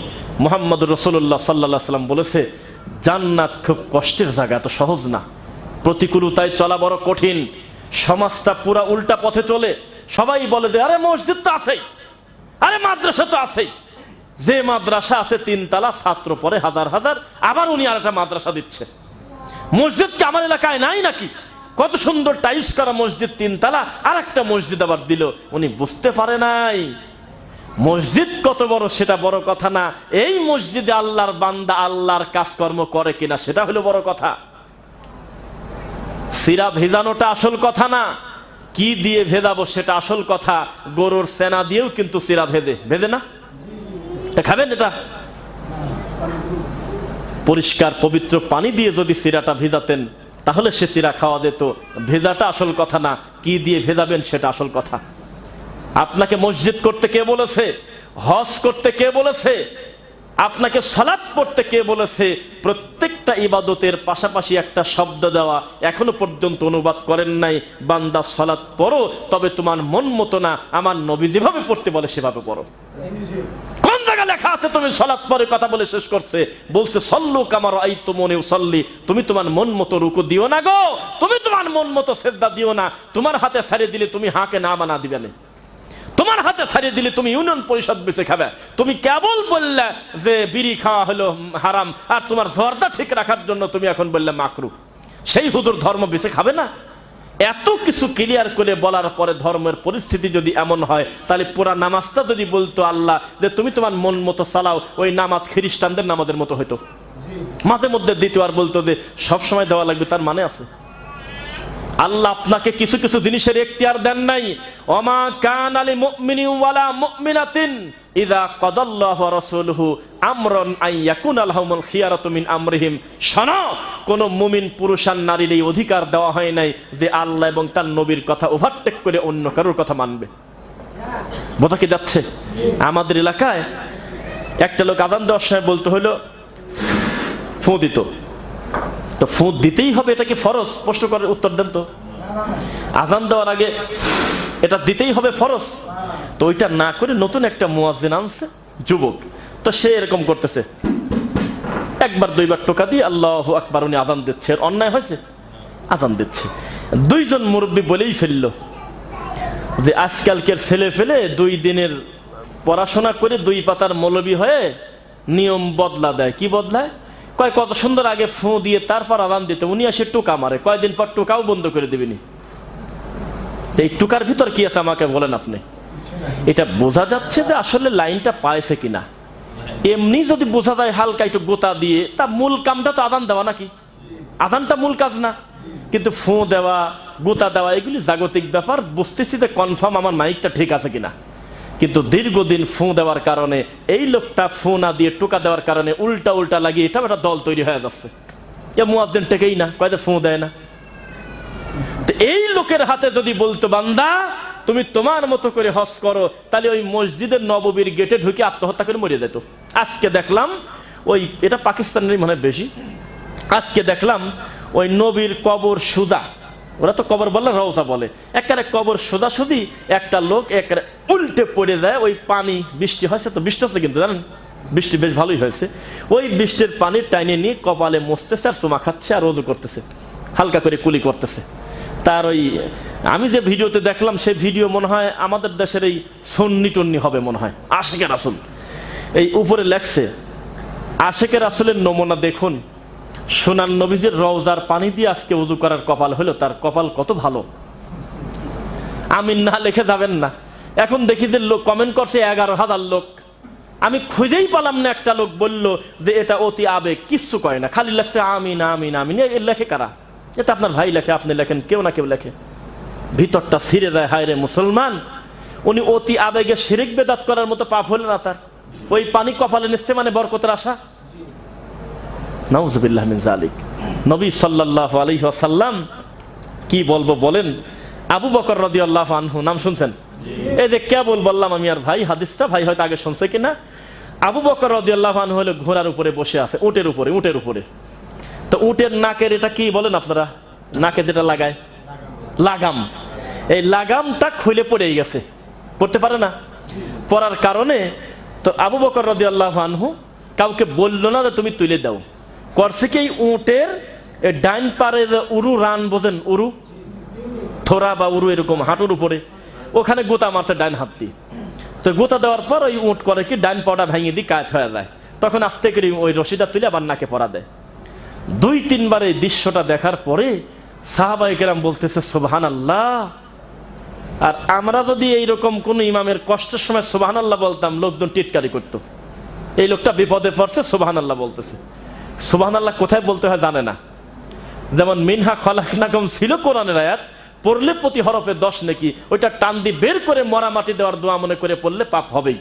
মুহাম্মদুর রাসূলুল্লাহ সাল্লাল্লাহু আলাইহি ওয়াসাল্লাম বলেছে, জান্নাত খুব কষ্টের জায়গা, এত সহজ না, প্রতিকূলতায় চলা বড় কঠিন। সমাজটা পুরা উল্টা পথে চলে, সবাই বলে যে আরে মসজিদ তো আছেই, আরে মাদ্রাসা তো আছেই। যে মাদ্রাসা আছে 3 তলা, ছাত্র পড়ে হাজার হাজার, আবার উনি আর একটা মাদ্রাসা দিচ্ছে। মসজিদ কি আমার এলাকায় নাই নাকি? কত সুন্দর টাইলস করা মসজিদ 3 তলা, আর একটা মসজিদ আবার দিল। উনি বুঝতে পারে নাই মসজিদ কত বড় সেটা বড় কথা না, এই মসজিদে আল্লাহর বান্দা আল্লাহর কাজকর্ম করে কিনা সেটা হলো বড় কথা। সিরা ভেজানোটা আসল কথা না, কি দিয়ে ভেদাবো সেটা আসল কথা। গরুর সেনা দিয়েও কিন্তু সিরা ভেদে না, খাবেন এটা? পরিষ্কার পবিত্র পানি দিয়ে যদি সিরাটা ভেজাতেন তাহলে সে চিরা খাওয়া যেত। ভেজাটা আসল কথা না, কি দিয়ে ভেজাবেন সেটা আসল কথা। আপনাকে মসজিদ করতে কে বলেছে? হজ করতে কে বলেছে? আপনাকে সালাত পড়তে কে বলেছে? প্রত্যেকটা ইবাদতের পাশাপাশি একটা শব্দ দেওয়া এখনো পর্যন্ত অনুবাদ করেন নাই, বান্দা সালাত পড়ো, তবে তোমার মন মতো না, আমার নবী যেভাবে পড়তে বলে সেভাবে পড়ো। কোন জায়গায় লেখা আছে তুমি সালাত পড়ে? কথা বলে শেষ করছে, বলছে সল্লু কামা রাআইতুমুনি উসাল্লি। তুমি তোমার মন মতো রুকু দিও না গো, তুমি তোমার মন মতো সিজদা দিও না। তোমার হাতে ছাড়িয়ে দিলে তুমি হাকে না বানা দিবে না, তোমার হাতে ছাড়িয়ে দিলে তুমি ইউনিয়ন পরিষদ বেঁচে খাবে। তুমি কেবল বললে যে বিড়ি খাওয়া হলো হারাম, আর তোমার জর্দা ঠিক রাখার জন্য তুমি এখন বললে মাকরু। সেই হুজুর ধর্ম বেঁচে খাবে না? এত কিছু ক্লিয়ার করে বলার পরে ধর্মের পরিস্থিতি যদি এমন হয়, তাহলে পুরা নামাজটা যদি বলতো আল্লাহ যে তুমি তোমার মন মতো চালাও, ওই নামাজ খ্রিস্টানদের নামাজের মতো হইতো। মাঝে মধ্যে দ্বিতীয়বার বলতো যে সব সময় দেওয়া লাগবে, তার মানে আছে? আল্লাহ আপনাকে কিছু কিছু জিনিসের এখতিয়ার দেন নাই। ওমা কানা লিল মুমিনিন ওয়ালা মুমিনাতিন ইযা কাদাল্লাহু ওয়া রাসূলুহু আমরান আন ইয়াকুনা লাহুমুল খিয়ারাতু মিন আমরিহিম। শোনো, কোন মুমিন পুরুষ আর নারীর এই অধিকার দেওয়া হয় নাই যে আল্লাহ এবং তার নবীর কথা ওভারটেক করে অন্য কারোর কথা মানবে। বোঝা কি যাচ্ছে? আমাদের এলাকায় একটা লোক আযান দেওয়ার সময় বলতে হলো ফু দিত, তো ফুঁত দিতেই হবে, এটা কি ফরজ? প্রশ্ন করে উত্তর দেন তো। আজান দেওয়ার আগে এটা দিতেই হবে ফরজ? তো ওইটা না করে নতুন একটা মুয়াজ্জিন আনছে যুবক, তো সে এরকম করতেছে, একবার দুইবার টোকা দিয়ে আল্লাহু আকবার উনি আজান দিচ্ছে। অন্যায় হয়েছে? আজান দিচ্ছে। 2 জন মুরব্বী বলেই ফেললো যে আজকালকের ছেলে ফেলে 2 দিনের পড়াশোনা করে 2 পাতার মৌলবী হয়ে নিয়ম বদলা দেয়। কি বদলায়? কয় কত সুন্দর আগে ফু দিয়ে তারপর আজান দিতে, উনি এসে টোকা মারে, কয়দিন পর টোকাও বন্ধ করে দিবেনি। এই টোকার ভিতর কি আছে আমাকে বলেন আপনি? এটা বোঝা যাচ্ছে যে আসলে লাইনটা পাইছে কিনা। এমনি যদি বোঝা যায় হালকা একটু গোতা দিয়ে, তা মূল কামটা তো আজান দেওয়া নাকি? আজানটা মূল কাজ না, কিন্তু ফু দেওয়া গোতা দেওয়া এগুলি জাগতিক ব্যাপার। বুঝতেছি যে কনফার্ম আমার মাইকটা ঠিক আছে কিনা, কিন্তু দীর্ঘদিন ফু দেওয়ার কারণে এই লোকটা ফু না দিয়ে টোকা দেওয়ার কারণে উল্টা উল্টা লাগিয়ে এটা একটা দল তৈরি হয়ে যাচ্ছে। এ মুয়াজ্জিন টেকেই না, কয়টা ফু দেয় না। তো এই লোকের হাতে যদি বলতো বান্দা তুমি তোমার মতো করে হজ করো, তাহলে ওই মসজিদের নববীর গেটে ঢুকে আত্মহত্যা করে মরে যেত। আজকে দেখলাম ওই এটা পাকিস্তানেরই মনে হয় বেশি। আজকে দেখলাম ওই নবীর কবর সুজা, ওরা তো কবর বলে রওজা বলে, একেবারে কবর সোজাসুজি একটা লোক একেবারে উল্টে পড়ে যায়। ওই পানি, বৃষ্টি হয়েছে তো, বৃষ্টি হচ্ছে কিন্তু জানেন, বৃষ্টি বেশ ভালোই হয়েছে, ওই বৃষ্টির পানি টাইনে নিয়ে কপালে মুছতেছে আর চুমা খাচ্ছে আর ওযু করতেছে, হালকা করে কুলি করতেছে। তার ওই আমি যে ভিডিওতে দেখলাম সেই ভিডিও মনে হয় আমাদের দেশের এই সুন্নি টন্নি হবে মনে হয়, আশিকে রাসূল। এই উপরে লেখছে আশিকে রাসূলের নমুনা দেখুন, সোনার নবীজির রওজার পানি দিয়ে আজকে ওযু করার কপাল হলো, তার কপাল কত ভালো। আমিন না লিখে যাবেন না। এখন দেখি যে লোক কমেন্ট করছে 11,000 লোক, আমি খুঁজেই পেলাম না একটা লোক বলল যে এটা অতি আবেগ, কিচ্ছু কয় না, খালি লেখছে আমিন আমিন আমিন। এর লেখে কারা? এটা আপনার ভাই লেখে, আপনি লেখেন, কেউ না কেউ লেখে, ভিতরটা ছিঁড়ে দেয়। হায় রে মুসলমান, উনি অতি আবেগে শিরিক বেদাত করার মতো পাপ হলো না তার? ওই পানি কপালে নিচ্ছে মানে বরকতের আশা। নাউজুবিল্লাহ মিন যালিক। নবী সাল্লাল্লাহু আলাইহি ওয়াসাল্লাম কি বলবো বলেন? আবু বকর রাদিয়াল্লাহু আনহু, নাম শুনছেন? এই যে কেবল বললাম আমি আর ভাই হাদিসটা, ভাই হয়তো আগে শুনছে কিনা। আবু বকর রাদিয়াল্লাহু আনহু হলো ঘোড়ার উপরে বসে আছে, উটের উপরে। তো উটের নাকের এটা কি বলেন আপনারা? নাকে যেটা লাগায় লাগাম, এই লাগামটা খুলে পড়ে গেছে, পড়তে পারে না। পড়ার কারণে তো আবু বকর রাদিয়াল্লাহু আনহু কাউকে বললো না যে তুমি তুলে দাও। করছে কি, উটের ডাইন পারে উরু রান বোঝেন, উরু থোড়া বা উরু এরকম হাঁটুর উপরে, ওখানে গোতা মারছে ডাইন হাত দিয়ে। তো গোতা দেওয়ার পর ওই উট করে কি ডাইন পাটা ভেঙে দিয়ে কায়ত হয়ে যায়। তখন আস্তে করে ওই রশিটা তুলে আবার নাকে পরা দেয়। 2-3 বার এই দৃশ্যটা দেখার পরে সাহাবায়ে কেরাম বলতেছে সুবহানাল্লাহ। আর আমরা যদি এইরকম কোন ইমামের কষ্টের সময় সুবহানাল্লাহ বলতাম, লোকজন টিটকারি করতো, এই লোকটা বিপদে পড়ছে সুবহানাল্লাহ বলতেছে। সুবহানাল্লাহ কোথায় বলতে হয় জানে না। যেমন মিনহা খলাকনাকুম ছিল কোরআনের আয়াত, পড়লে প্রতি হরফে 10 নেকি, ওইটা টান দিয়ে বের করে মরা মাটি দেওয়ার দোয়া মনে করে পড়লে পাপ হবেই।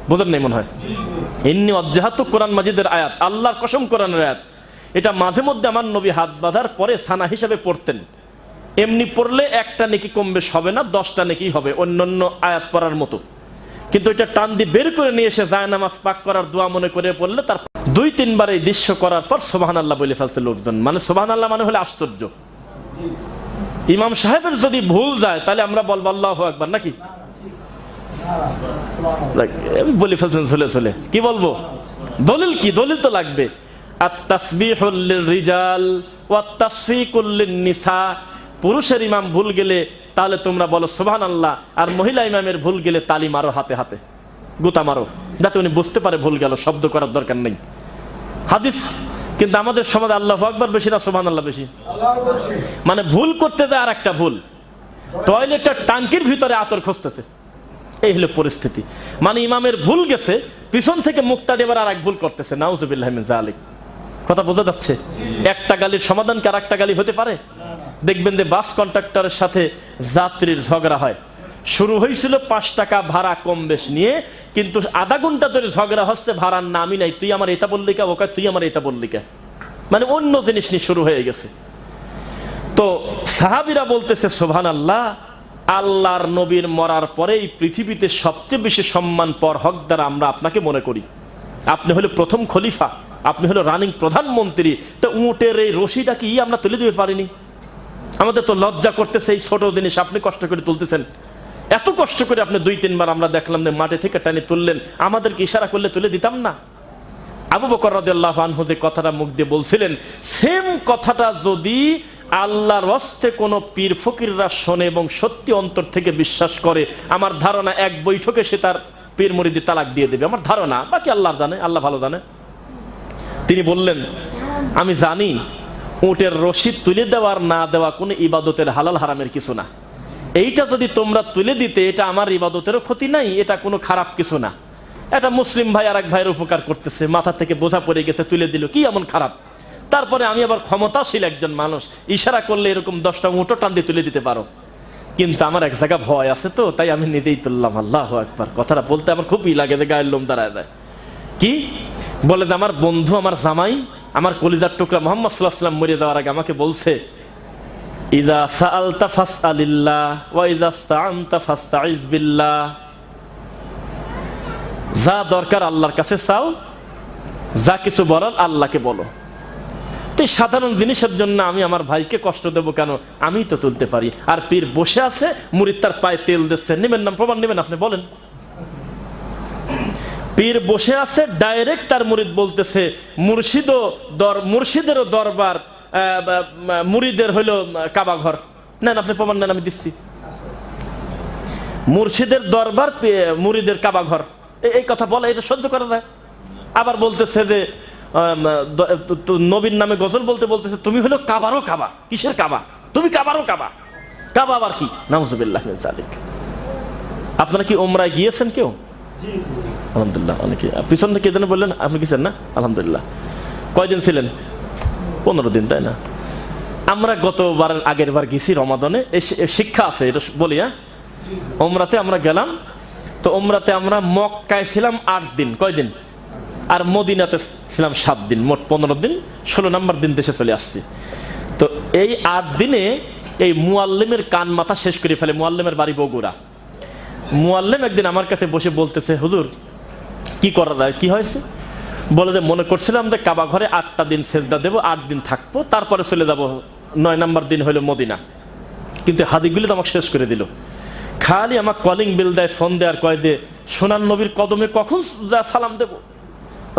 বুঝেন নাই মনে হয়? ইন্নী ওয়াজ্জাহাতু কোরআন মাজিদের আয়াত, আল্লাহর কসম কোরআনের আয়াত। এটা মাঝে মধ্যে আমার নবী হাত বাঁধার পরে সানা হিসাবে পড়তেন। এমনি পড়লে একটা নেকি কম বেশ হবে না, 10টা নেকি হবে অন্যান্য আয়াত পড়ার মতো। কিন্তু এটা টান দিয়ে বের করে নিয়ে এসে জায়নামাজ পাক করার দোয়া মনে করে পড়লে তার 2-3 বার এই দৃশ্য করার পর সুবহানাল্লাহ বলে ফেলছে লোকজন। মানে সুবহানাল্লাহ মানে হলো আশ্চর্য। ইমাম সাহেবের যদি ভুল যায় তাহলে আমরা বলবো আল্লাহু আকবার নাকি? বলে ফেলছেন চলে কি বলবো? দলিল কি? দলিল তো লাগবে। আত-তাসবিহুল লির-রিজাল ওয়াত-তাসফিকুল লিন-নিসা। পুরুষের ইমাম ভুল গেলে তাহলে তোমরা বলো সুবহানাল্লাহ, আর মহিলা ইমামের ভুল গেলে তালি মারো, হাতে হাতে গুতা মারো, যাতে উনি বুঝতে পারে ভুল গেল, শব্দ করার দরকার নেই। হাদিস। কিন্তু আমাদের সমাজে আল্লাহু আকবার বেশি না সুবহানাল্লাহ বেশি? মানে ভুল করতে যায় আর একটা ভুল, টয়লেটের টাঙ্কির ভিতরে আতর খুঁজতেছে, এই হলো পরিস্থিতি। মানে ইমামের ভুল গেছে, পিছন থেকে মুক্তা দেবার আর এক ভুল করতেছে। নাউজুবিল্লাহি মিন যালিক। কথা বোঝা যাচ্ছে? একটা গালির সমাধান কি আর একটা গালি হতে পারে? দেখবেন যে বাস কন্ট্রাক্টরের সাথে যাত্রীর ঝগড়া হয়, শুরু হয়েছিল 5 টাকা ভাড়া কম বেশ নিয়ে, কিন্তু আধা ঘন্টা ধরে ঝগড়া হচ্ছে, ভাড়ার নামই নাই, তুই আমার এটা বললি কে, ওকে তুই আমার এটা বললি কে, মানে অন্য জিনিস নিয়ে শুরু হয়ে গেছে। তো সাহাবীরা বলতেছে সুবহানাল্লাহ, আল্লাহর নবীর মরার পরে এই পৃথিবীতে সবচেয়ে বেশি সম্মান পর হকদার আমরা আপনাকে মনে করি। আপনি হলো প্রথম খলিফা, আপনি হলো রানিং প্রধানমন্ত্রী। তো উটের এই রশিটা কি আমরা তুলে দিতে পারিনি? আমাদের তো লজ্জা করতেছে, এই ছোট জিনিস আপনি কষ্ট করে তুলতেছেন। এত কষ্ট করে আপনি 2-3 বার আমরা দেখলাম যে মাটি থেকে টানে তুললেন, আমাদেরকে ইশারা করলে তুলে দিতাম না? আবু বকর রাদিয়াল্লাহু আনহু যে কথাটা মুখ দিয়ে বলছিলেন, সেম কথাটা যদি আল্লাহর ওয়াস্তে কোনো পীর ফকিররা শোনে এবং সত্যি অন্তর থেকে বিশ্বাস করে, আমার ধারণা এক বৈঠকে সে তার পীর মুরিদি তালাক দিয়ে দেবে, আমার ধারণা। বাকি আল্লাহ জানে, আল্লাহ ভালো জানে। তিনি বললেন, আমি জানি উটের রশিদ তুলে দেওয়ার না দেওয়া কোনো ইবাদতের হালাল হারামের কিছু না। এইটা যদি তোমরা তুলে দিতে, এটা আমার ইবাদতেরও ক্ষতি নাই, এটা কোনো খারাপ কিছু না। এটা মুসলিম ভাই আর এক ভাইয়ের উপকার করতেছে, মাথা থেকে বোঝা পড়ে গেছে, তুলে দিল, কি এমন খারাপ? তারপরে আমি আবার ক্ষমতাশীল একজন মানুষ, ইশারা করলে এরকম 10টা উটও টান দিয়ে তুলে দিতে পারো। কিন্তু আমার এক জায়গা ভয় আছে, তো তাই আমি নিজেই তুললাম। আল্লাহু আকবার। কথাটা বলতে আমার খুবই লাগে, গায়ের লোম দাঁড়ায় দেয়। কি বলে যে আমার বন্ধু, আমার জামাই, আমার কলিজার টুকরা মুহাম্মদ সাল্লাল্লাহু আলাইহি ওয়াসাল্লাম মরে যাওয়ার আগে আমাকে বলছে, ইজা সাআলতা ফাসআলিল্লাহ ওয়া ইজা ইসতাআনতা ফাসতাইজ বিল্লাহ। যা দরকার আল্লাহর কাছে চাও, যা কিছু বলার আল্লাহকে বলো। তো এই সাধারণ জিনিসের জন্য আমি আমার ভাইকে কষ্ট দেবো কেন? আমি তো তুলতে পারি। আর পীর বসে আছে, মুরিদ তার পায়ে তেল দিচ্ছে, নেবেন না? প্রমাণ নেবেন? আপনি বলেন। পীর বসে আছে, ডাইরেক্ট তার মুরিদ বলতেছে মুর্শিদেরও দরবার, মুরিদের হইল কাবা ঘর। নেন, আপনি প্রমাণ নেন, আমি দিচ্ছি। মুর্শিদের দরবার, মুরিদের কাবা ঘর, এই কথা বলে, এটা সহ্য করা যায়? আবার বলতেছে যে নবীর নামে গজল বলতেছে তুমি হলো কাবারও কাবা। কিসের কাবা? তুমি কাবারও কাবা। কাবা আবার কি? নাউজুবিল্লাহ মিন যালিক। আপনারা কি ওমরায় গিয়েছেন কেউ? আলহামদুলিল্লাহ। অনেকে পিছন থেকে যেন বললেন, আপনি গেছেন না? আলহামদুলিল্লাহ। কয়দিন ছিলেন? 15 দিন, তাই না? আমরা গতবার আগের বার গেছি রমাদানে। শিক্ষা আছে, এটা বলি। হ্যাঁ, ওমরাতে আমরা গেলাম। তো ওমরাতে আমরা মক্কায় ছিলাম 8 দিন। কয়দিন? আর মদিনাতে ছিলাম 7 দিন। মোট 15 দিন। 16 নম্বর দিন দেশে চলে আসছি। তো এই 8 দিনে এই মুআল্লিমের কান মাথা শেষ করে ফেলে। মুআল্লিমের বাড়ি বগুড়া। মুআল্লিম একদিন আমার কাছে বসে বলতেছে, হুজুর কি করা যায়? কি হয়েছে? বলে যে মনে করছিলাম যে কাবা ঘরে 8টা দিন সেজদা দেবো, 8 দিন থাকবো, তারপরে চলে যাব, 9 নম্বর দিন হলো মদিনা। কিন্তু হাদিগুলি তো আমাকে শেষ করে দিল। খালি আমার কলিং বিল দেয়, ফোন দেয়, আর কয় যে সোনার নবীর কদমে কখন যা সালাম দেব,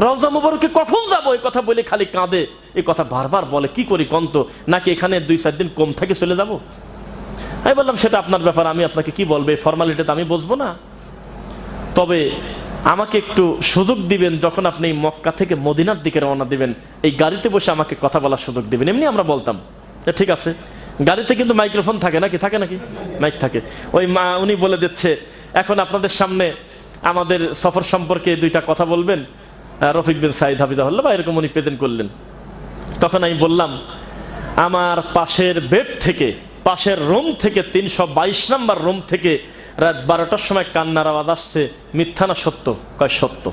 রওজা মুবারকে কখন যাবো, এই কথা বলে খালি কাঁদে। এই কথা বারবার বলে। কি করি কন্ত? নাকি এখানে 2-4 দিন কম থেকে চলে যাব? আমি বললাম সেটা আপনার ব্যাপার, আমি আপনাকে কি বলবো, ফর্মালিটিতে আমি বুঝবো না। তবে আমাকে একটু সুযোগ দিবেন, যখন আপনি মক্কা থেকে মদিনার দিকে রওনা দিবেন, এই গাড়িতে বসে আমাকে কথা বলার সুযোগ দিবেন। এমনি আমরা বলতাম ঠিক আছে। গাড়িতে কিন্তু মাইক্রোফোন থাকে নাকি? থাকে নাকি? মাইক থাকে। ওই উনি বলে দিচ্ছে, এখন আপনাদের সামনে আমাদের সফর সম্পর্কে 2টা কথা বলবেন, রফিক বিন সাইদ হাফিজাহুল্লাহ, বা এরকম উনি প্রেজেন্ট করলেন। তখন আমি বললাম, আমার পাশের বেড থেকে, পাশের রুম থেকে, 322 নম্বর রুম থেকে রাত 12টার সময় কান্নার আওয়াজ আসছে। মিথ্যা না সত্য? কয় সত্য।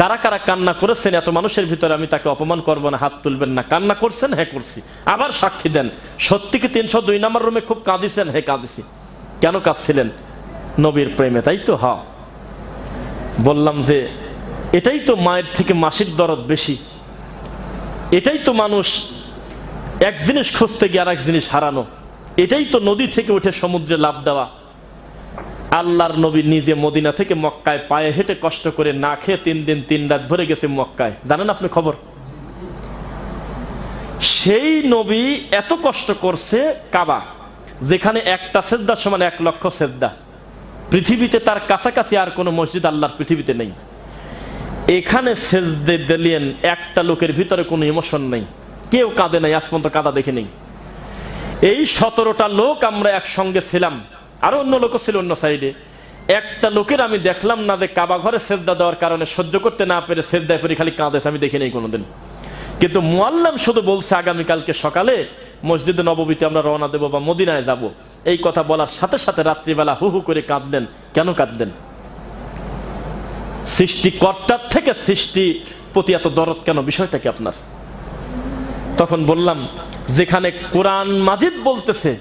কারা কারা কান্না করেছেন এত মানুষের ভিতরে? আমি তাকে অপমান করবো না, হাত তুলবেন না। কান্না করছেন? হ্যাঁ করছি। আবার সাক্ষী দেন। সত্যি কি 302 নম্বর রুমে খুব কাঁদিছেন? হ্যাঁ কাঁদিছি। কেন কাঁদছিলেন? নবীর প্রেমে, তাই তো? হ্যাঁ। বললাম যে এটাই তো মায়ের থেকে মাসির দরদ বেশি। এটাই তো মানুষ এক জিনিস খুঁজতে গিয়ে আর এক জিনিস হারানো। এটাই তো নদী থেকে উঠে সমুদ্রে লাফ দেওয়া। আল্লাহর নবী নিজে মদিনা থেকে মক্কায় পায়ে হেঁটে কষ্ট করে না খেয়ে 3 দিন 3 রাত ভরে গেছে মক্কায়। জানেন আপনি খবর? সেই নবী এত কষ্ট করছে কাবা, যেখানে একটা সেজদা সমান 1 লক্ষ সেজদা। পৃথিবীতে তার কাছাকাছি আর কোনো মসজিদ আল্লাহর পৃথিবীতে নেই। এখানে সেজদে দিলেন, একটা লোকের ভিতরে কোনো ইমোশন নেই, কেউ কাঁদে নাই, আজ পর্যন্ত কাঁদা দেখে নেই। এই 17টা লোক আমরা একসঙ্গে ছিলাম, আরো অন্য লোক ছিল অন্য সাইডে। একটা লোকের আমি দেখলাম না যে কাবা ঘরে সেজদা দেওয়ার কারণে সহ্য করতে না পেরে সেজদায় পড়ে খালি কাঁদেছে, আমি দেখি নেই কোনোদিন। কিন্তু মুআল্লিম শুধু বলছে আগামীকালকে সকালে মসজিদে নববীতে আমরা রওনা দেব বা মদিনায় যাব। এই কথা বলার সাথে সাথে রাত্রিবেলা হু হু করে কাঁদলেন। কেন কাঁদলেন? সৃষ্টিকর্তার থেকে সৃষ্টি প্রতি এত দরদ কেন? বিষয়টা কি আপনার? তখন বললাম, যেখানে কোরআন মাজিদ বলতেছে,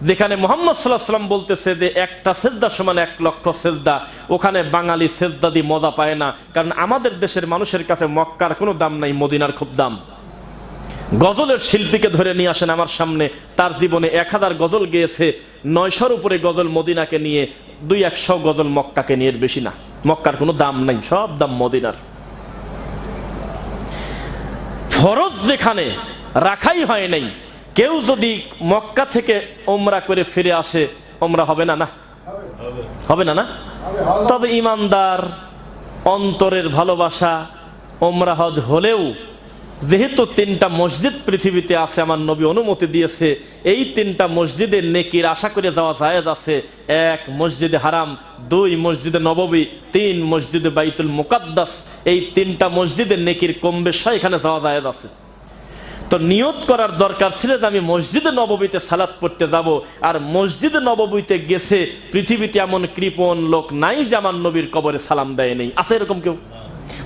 যেখানে মুহাম্মদ সাল্লাল্লাহু আলাইহি ওয়াসাল্লাম বলতেছে যে একটা সেজদা সমান 1 লক্ষ সেজদা, ওখানে বাঙালি সেজদা দিয়ে মজা পায় না। কারণ আমাদের দেশের মানুষের কাছে মক্কার কোনো দাম নাই, মদিনার খুব দাম। গজলের শিল্পীকে ধরে নিয়ে আসেন আমার সামনে, তার জীবনে 1000 গজল গেয়েছে, 900-র উপরে গজল মদিনাকে নিয়ে, 200-100 গজল মক্কাকে নিয়ে, বেশি না। মক্কার কোনো দাম নাই, সব দাম মদিনার। ফরজ যেখানে রাখাই হয় নাই, কেউ যদি মক্কা থেকে ওমরা করে ফিরে আসে, ওমরা হবে না? না হবে না? না। তবে ইমানদার, অন্তরের ভালোবাসা, ওমরা হজ হলেও যেহেতু 3টা মসজিদ পৃথিবীতে আছে, আমার নবী অনুমতি দিয়েছে, এই 3টা মসজিদের নেকির আশা করে যাওয়া জায়েজ আছে। 1 মসজিদে হারাম, 2 মসজিদে নববী, 3 মসজিদে বাইতুল মুকাদ্দাস। এই 3টা মসজিদের নেকির কম বেশি এখানে যাওয়া জায়েজ আছে। তো নিয়ত করার দরকার ছিল যে আমি মসজিদে নববীতে সালাত পড়তে যাব। আর মসজিদে নববীতে গেছে, পৃথিবীতে এমন কৃপণ লোক নাই যে আমার নবীর কবরে সালাম দেয় নেই। আছে এরকম কেউ?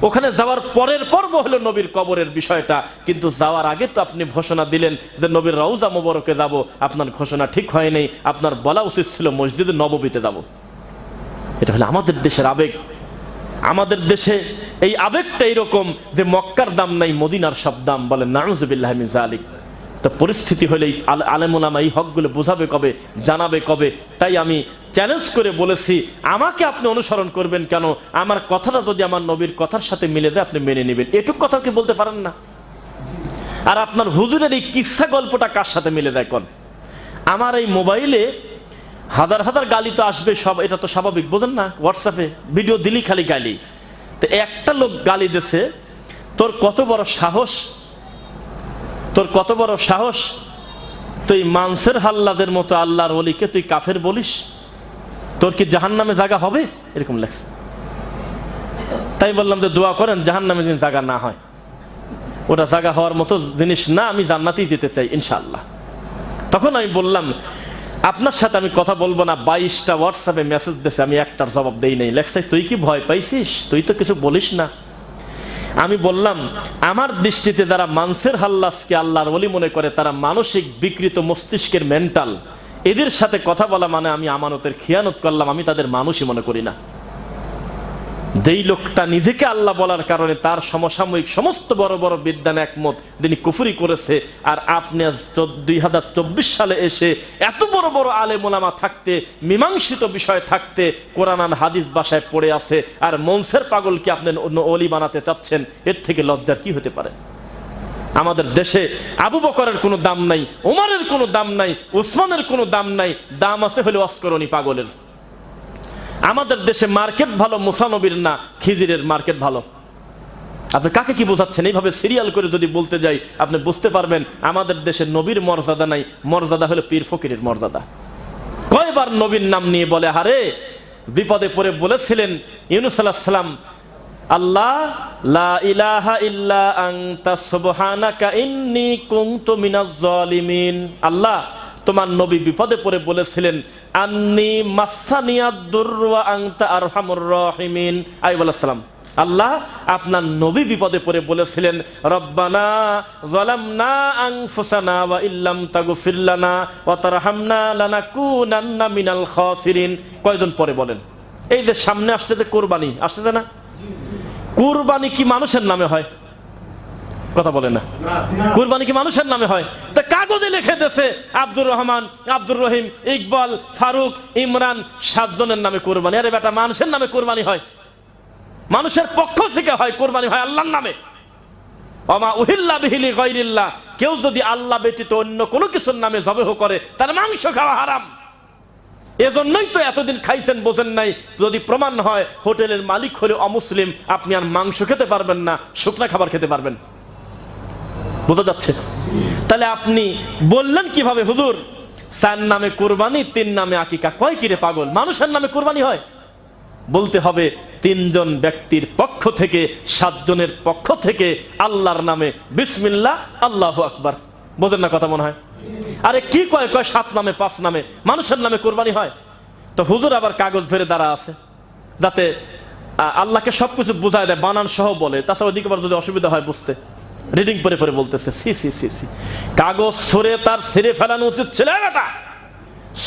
ওখানে যাওয়ার পরের পর্ব হলো নবীর কবরের বিষয়টা, কিন্তু যাওয়ার আগে তো আপনি ঘোষণা দিলেন যে নবীর রওজা মুবারকে যাব। আপনার ঘোষণা ঠিক হয় নাই, আপনার বলা উচিত ছিল মসজিদে নববীতে যাব। এটা হলো আমাদের দেশের আবেগ। আমাদের দেশে এই আবেগটা এরকম যে মক্কার দাম নাই মদিনার সব দাম, বলে নাউযুবিল্লাহি মিন যালিক। তো পরিস্থিতি হলে আলেম ওলামা এই হকগুলো বোঝাবে কবে, জানাবে কবে? তাই আমি চ্যালেঞ্জ করে বলেছি, আমাকে আপনি অনুসরণ করবেন কেন? আমার কথাটা যদি আমার নবীর কথার সাথে মিলে যায় আপনি মেনে নেবেন, এটুক কথা কি বলতে পারেন না? আর আপনার হুজুরের এই কিসসা গল্পটা কার সাথে মিলে দেয় কোন? আমার এই মোবাইলে হাজার হাজার গালি তো আসবে, সব এটা তো স্বাভাবিক, বোঝেন না? হোয়াটসঅ্যাপে ভিডিও দিলি খালি গালি। তো একটা লোক গালি দিছে, তোর কত বড় সাহস, তোর কত বড় সাহস, তুই মানসের হাল্লাদের মতো আল্লাহর ওলিকে তুই কাফের বলিস, তোর কি জাহান্নামে জায়গা হবে? এরকম লেখছে। তাই বললাম যে দোয়া করেন জাহান্নামে যেন জায়গা না হয়, ওটা জায়গা হওয়ার মতো জিনিস না, আমি জান্নাতেই যেতে চাই ইনশাআল্লাহ। তখন আমি বললাম আপনার সাথে আমি কথা বলবো না, 22টা হোয়াটসঅ্যাপে মেসেজ দিয়েছে, আমি একটার জবাব দেই নাই। লেখছে তুই কি ভয় পাইছিস, তুই তো কিছু বলিস না। আমি বললাম আমার দৃষ্টিতে যারা মানসের হাল্লাসকে আল্লাহর ওলি মনে করে তারা মানসিক বিকৃত মস্তিষ্কের মেন্টাল, এদের সাথে কথা বলা মানে আমি আমানতের খিয়ানত করলাম, আমি তাদের মানুষই মনে করি না। যেই লোকটা নিজেকে আল্লাহ বলার কারণে তার সমসাময়িক সমস্ত বড় বড় বিদ্বান একমত তিনি কুফরি করেছে, আর আপনি 2024 সালে এসে এত বড় বড় আলেম ওলামা থাকতে, মীমাংসিত বিষয় থাকতে কোরআন আর হাদিস ভাষায় পড়ে আছে, আর মনসের পাগলকে আপনি ওলি বানাতে চাচ্ছেন, এর থেকে লজ্জার কি হতে পারে? আমাদের দেশে আবু বকরের কোনো দাম নাই, ওমরের কোনো দাম নাই, উসমানের কোনো দাম নাই, দাম আছে হলে অস্করণী পাগলের। আমাদের দেশে মার্কেট ভালো মুসানবীর না, খিজিরের মার্কেট ভালো। আপনি কাকে কি বোঝাচ্ছেন? এইভাবে সিরিয়াল করে যদি বলতে যাই আপনি বুঝতে পারবেন আমাদের দেশে নবীর মর্যাদা নাই, মর্যাদা হলো পীর ফকিরের মর্যাদা। কয়বার নবীর নাম নিয়ে বলে, হারে বিপদে পড়ে বলেছিলেন ইউনূস আলাইহিস সালাম, আল্লাহ লা ইলাহা ইল্লা আনতা সুবহানাকা ইন্নী কুনতু মিনাজ জালিমিন। আল্লাহ তোমার নবী বিপদে পড়ে বলেছিলেন আন্নী মাসানিয়াদ দুরর ওয়া আনতা আরহামুর রাহিমিন আইয়ুব সালাম। আল্লাহ আপনার নবী বিপদে পড়ে বলেছিলেন রব্বানা যালামনা আনফুসানা ওয়া ইল্লাম তাগফির লানা ওয়া তারহামনা লানাকুনান্না মিনাল খাসিরিন। কয়জন পরে বলেন? এই যে সামনে আসছে যে কোরবানি আসছে না, কুরবানি কি মানুষের নামে হয়? কথা বলে না। কুরবানি কি মানুষের নামে হয়? তা কাগজে লিখে দিয়েছে আব্দুর রহমান, আব্দুর রহিম, ইকবাল, ফারুক, ইমরান 7 জনের নামে কুরবানি। আরে বেটা, মানুষের নামে কুরবানি হয়? মানুষের পক্ষ থেকে হয়, কুরবানি হয় আল্লাহর নামে। ওমা উহিল্লা বিহি লিগাইরিল্লাহ, কেউ যদি আল্লাহ ব্যতীত অন্য কোনো কিছুর নামে জবেহ করে তার মাংস খাওয়া হারাম। এজন্যই তো এতদিন খাইছেন, বোঝেন নাই? যদি প্রমাণ হয় হোটেলের মালিক হলে অমুসলিম, আপনি আর মাংস খেতে পারবেন না, শুকনা খাবার খেতে পারবেন। বোঝা যাচ্ছে? তাহলে আপনি বললেন কিভাবে হুজুর 4 নামে কুরবানি 3 নামে আকিকা? কয় কিরে পাগল, মানুষের নামে কুরবানি হয়? বলতে হবে 3 জন ব্যক্তির পক্ষ থেকে, 7 জনের পক্ষ থেকে আল্লাহর নামে বিসমিল্লাহ আল্লাহু আকবার। বোঝেন না কথা মনে হয়? আরে কি কয় 7 নামে 5 নামে মানুষের নামে কুরবানি হয়? তো হুজুর আবার কাগজ ধরে দাঁড়া আছে যাতে আল্লাহকে সবকিছু বুঝায় দেয়, বানান সহ বলে। তাছাড়া ওদিকে যদি অসুবিধা হয় বুঝতে, রিডিং পরে পরে বলতেছে সি সি সি সি, কাগজ সরে তার ছিঁড়ে ফেলানো উচিত ছিল। বেটা,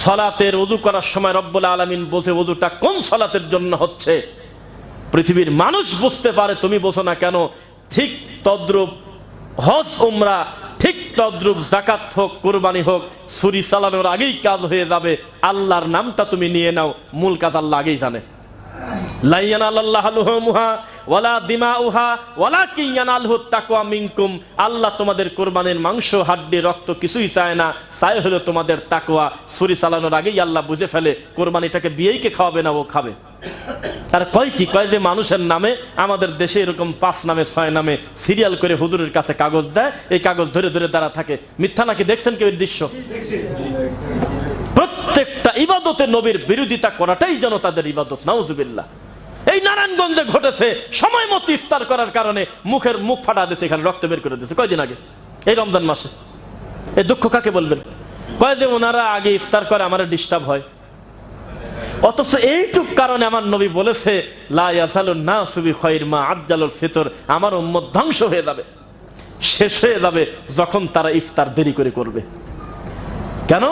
সলাতের ওযু করার সময় রব্বুল আলামিন বোঝে ওযুটা কোন সলাতের জন্য হচ্ছে। পৃথিবীর মানুষ বুঝতে পারে, তুমি বোঝো না কেন? ঠিক তদ্রূপ হজ উমরা, ঠিক তদ্রূপ জাকাত হোক, কুরবানি হোক, ছুরি চালানোর আগেই কাজ হয়ে যাবে। আল্লাহর নামটা তুমি নিয়ে নাও, মূল কাজ আল্লাহ আগেই জানে। লা ইয়ানালাল্লাহু লুহুমুহা ওয়ালা দিমাউহা ওয়ালাকিন ইয়ানালহু তাকওয়া মিনকুম। আল্লাহ তোমাদের কুরবানির মাংস, হাড্ডি, রক্ত কিছুই চায় না, চায় হলো তোমাদের তাকওয়া। ছুরি চালানোর আগেই আল্লাহ বুঝে ফেলে কুরবানিটাকে বিয়েইকে খাওয়াবে না, ও খাবে। আর কয় কি কয় যে মানুষের নামে। আমাদের দেশে এরকম 5 নামে 6 নামে সিরিয়াল করে হুজুরের কাছে কাগজ দেয়, এই কাগজ ধরে ধরে দাঁড়া থাকে। মিথ্যা নাকি? দেখছেন কেউ দৃশ্য? প্রত্যেকটা ইবাদতে নবীর বিরোধিতা করাটাই যেন তাদের ইবাদত। নাউজুবিল্লাহ। এই নারায়ণগঞ্জে ঘটেছে, সময় মতো ইফতার করার কারণে মুখ ফাটা দিয়েছে, এখানে রক্ত বের করে দিয়েছে কয়দিন আগে, এই রমজান মাসে। এই দুঃখ কাকে বলবেন? কয় যে ওনারা আগে ইফতার করে আমার ডিস্টার্ব হয়। অথচ এইটুক কারণে আমার নবী বলেছে লা ইয়াসালুন নাসু বিখাইর মা আজ্জালুল ফিতর, আমার উম্মত ধ্বংস হয়ে যাবে, শেষ হয়ে যাবে যখন তারা ইফতার দেরি করে করবে। কেন?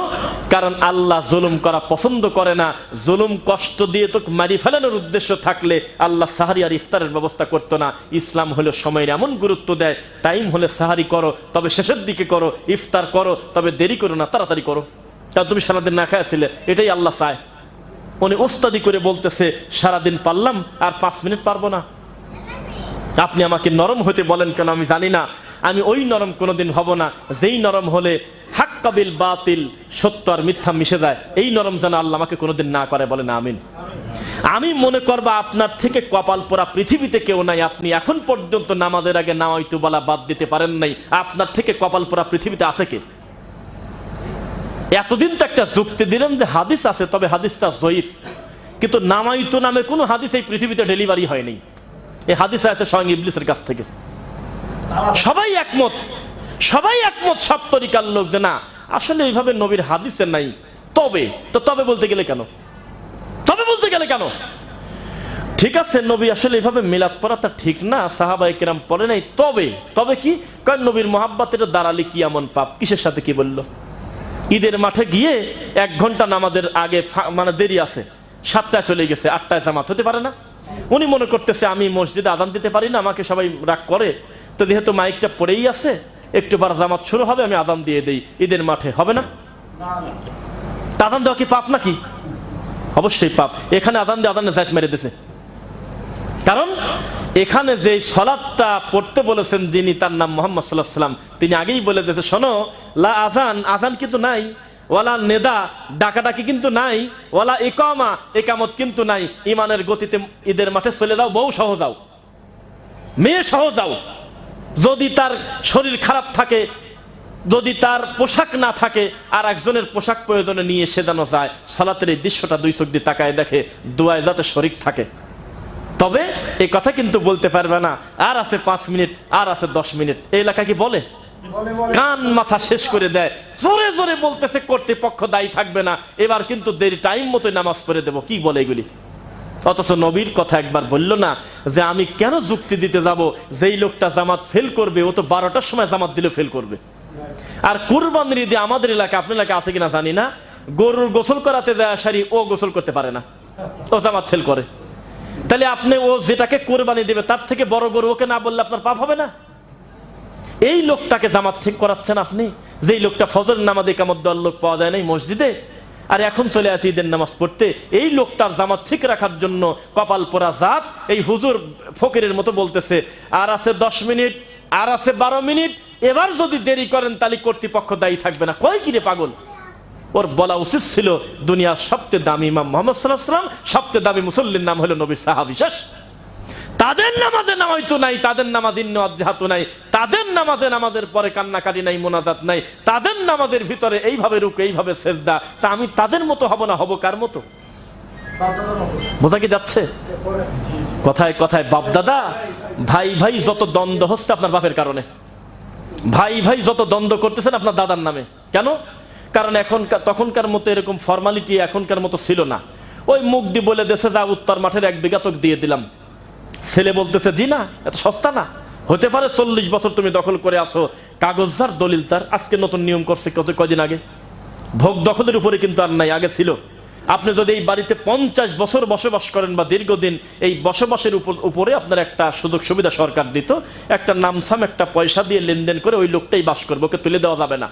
কারণ আল্লাহ জুলুম করা পছন্দ করে না। জুলুম কষ্ট দিয়ে তো মারি ফেলানোর উদ্দেশ্য থাকলে আল্লাহ সাহারি আর ইফতারের ব্যবস্থা করতো না। ইসলাম হলো সময়ের এমন গুরুত্ব দেয়, টাইম হলে সাহারি করো, তবে শেষের দিকে করো, ইফতার করো তবে দেরি করো না, তাড়াতাড়ি করো, কারণ তুমি সারাদিন না খাইছিলে। এটাই আল্লাহ চায়। উনি ওস্তাদি করে বলতেছে সারাদিন পারলাম আর 5 মিনিট পারবো না। আপনি আমাকে নরম হতে বলেন কেন আমি জানি না, আমি ওই নরম কোনোদিন হব না যেই নরম হলে হাক কাবিল বাতিল, সত্য আর মিথ্যা মিশে যায়। এই নরম যেন আল্লাহ আমাকে কোনোদিন না করে, বলেন আমিন। আমি মনে করবা আপনার থেকে কপাল পোড়া পৃথিবীতে কেউ নাই। আপনি এখন পর্যন্ত নামাজের আগে নামাইতু বলা বাদ দিতে পারেন নাই। আপনার থেকে কপাল পোড়া পৃথিবীতে আছে কে? এতদিন তো একটা যুক্তি দিলেন যে হাদিস আছে, তবে হাদিসটা জয়ীফ, কিন্তু নামাইতু নামে কোনো হাদিস এই পৃথিবীতে ডেলিভারি হয়নি। এই হাদিস আছে স্বয়ং ইবলিসের কাছ থেকে। সবাই একমত, সবাই একমত, সব তরিকার লোক, যে না আসলে এইভাবে নবীর হাদিসে নাই। তবে বলতে গেলে কেন? তবে বলতে গেলে কেন? ঠিক আছে, নবী আসলে এইভাবে মিলাদ পড়াটা ঠিক না, সাহাবায়ে কেরাম পড়ে নাই। তবে কি কারণ নবীর মহাব্বতের দাঁড়ালে কি এমন পাপ? কিসের সাথে কি বললো? ঈদের মাঠে গিয়ে 1 ঘন্টা নামাজের আগে মানে দেরি আছে, 7টায় চলে গেছে, 8টায় জামাত হতে পারে না। উনি মনে করতেছে আমি মসজিদে আজান দিতে পারি না, আমাকে সবাই রাগ করে, তো যেহেতু মাইকটা পড়েই আছে একটু বার জামাত শুরু হবে, আমি আজান দিয়ে দেই। ঈদের মাঠে হবে না? আজান দেওয়া কি পাপ নাকি? অবশ্যই পাপ। এখানে আজান দিয়ে আজানে জায়েত মেরে দিয়েছে। কারণ এখানে যে সালাতটা পড়তে বলেছেন যিনি, তার নাম মুহাম্মদ সাল্লাল্লাহু আলাইহি ওয়াসাল্লাম, তিনি আগেই বলে দিয়েছে, শোনো, লা আজান কিন্তু নাই, ওয়ালা নেদা ডাকাডাকি কিন্তু নাই, ওয়ালা ইকামা ইকামত কিন্তু নাই। ইমানের গতিতে ঈদের মাঠে চলে যাও, বউ সহ যাও, মেয়ে সহ যাও। যদি তার শরীর খারাপ থাকে, যদি তার পোশাক না থাকে, আর একজনের পোশাক প্রয়োজনে নিয়ে সেদানো যায়। সালাতের এই দৃশ্যটা 2 চোখ দিয়ে তাকায় দেখে, দোয়ায় যাতে শরীক থাকে। তবে এই কথা কিন্তু বলতে পারবে না আর আছে 5 মিনিট, আর আছে 10 মিনিট। এই এলাকা কি বলে? কান মাথা শেষ করে দেয়। জোরে জোরে বলতেছে কর্তৃপক্ষ দায়ী থাকবে না, এবার কিন্তু দেরি টাইম মতো নামাজ পড়ে দেবো। কি বলে এগুলি? অথচ নবীর কথা একবার বললো না যে আমি কেন যুক্তি দিতে যাব? যেই লোকটা জামাত ফেল করবে, ও তো 12টার সময় জামাত দিলে ফেল করবে। আর কুরবানির ঈদে আমাদের এলাকা, আপনার এলাকা আছে কিনা জানি না, গরুর গোসল করাতে যায় সারি, ও গোসল করতে পারে না, ও জামাত ফেল করে। তাহলে আপনি ও যেটাকে কোরবানি দেবে তার থেকে বড় গরু ওকে না বললে আপনার পাপ হবে না? এই লোকটাকে জামাত ঠিক করাচ্ছেন আপনি, যেই লোকটা ফজর নামাজে ইকামত দেওয়ার লোক পাওয়া যায় নাই মসজিদে, আর এখন চলে আসি ঈদের নামাজ পড়তে। এই লোকটার জামাত ঠিক রাখার জন্য কপাল পোড়া জাত এই হুজুর ফকিরের মতো বলতেছে আর আছে 10 মিনিট, আর আছে 12 মিনিট, এবার যদি দেরি করেন তাহলে কর্তৃপক্ষ দায়ী থাকবে না। কয় কিরে পাগল? ওর বলা উচিত ছিল দুনিয়ার সবচেয়ে দামি ইমাম মুহাম্মদ সাল্লাল্লাহু আলাইহি ওয়াসাল্লাম, সবচেয়ে দামি মুসল্লির নাম হলো নবীর সাহাবী শেষ। তাদের নামাজে নামাইতো নাই, তাদের নামাজ ইন্নাত নাই, তাদের নামাজে নামাজের পরে কান্নাকাটি নাই, মোনাজাত নাই, তাদের নামাজের ভিতরে এইভাবে রুকু, এইভাবে সেজদা। তা আমি তাদের মতো হব না, হব কার মতো? বোঝা কি যাচ্ছে? কথায় কথায় বাপ দাদা, ভাই ভাই যত দ্বন্দ্ব হচ্ছে আপনার বাপের কারণে। ভাই ভাই যত দ্বন্দ্ব করতেছেন আপনার দাদার নামে। কেন? কারণ তখনকার মতো এরকম ফর্মালিটি এখনকার মতো ছিল না। ওই মুখ দিয়ে বলে দেশে যা, উত্তর মাঠের 1 বিঘা তোকে দিয়ে দিলাম। ছেলে বলতেছে জি না, এত সস্তা না, হতে পারে 40 বছর তুমি দখল করে আসো, কাগজ যার দলিল তার। আজকে নতুন নিয়ম করছে কদিন আগে, ভোগ দখলের উপরে কিন্তু আর নাই, আগে ছিল। আপনি যদি এই বাড়িতে 50 বছর বসবাস করেন বা দীর্ঘদিন, এই বসবাসের উপরে আপনার একটা সুযোগ সুবিধা সরকার দিত, একটা নামসাম একটা পয়সা দিয়ে লেনদেন করে ওই লোকটাই বাস করবে, ওকে তুলে দেওয়া যাবে না।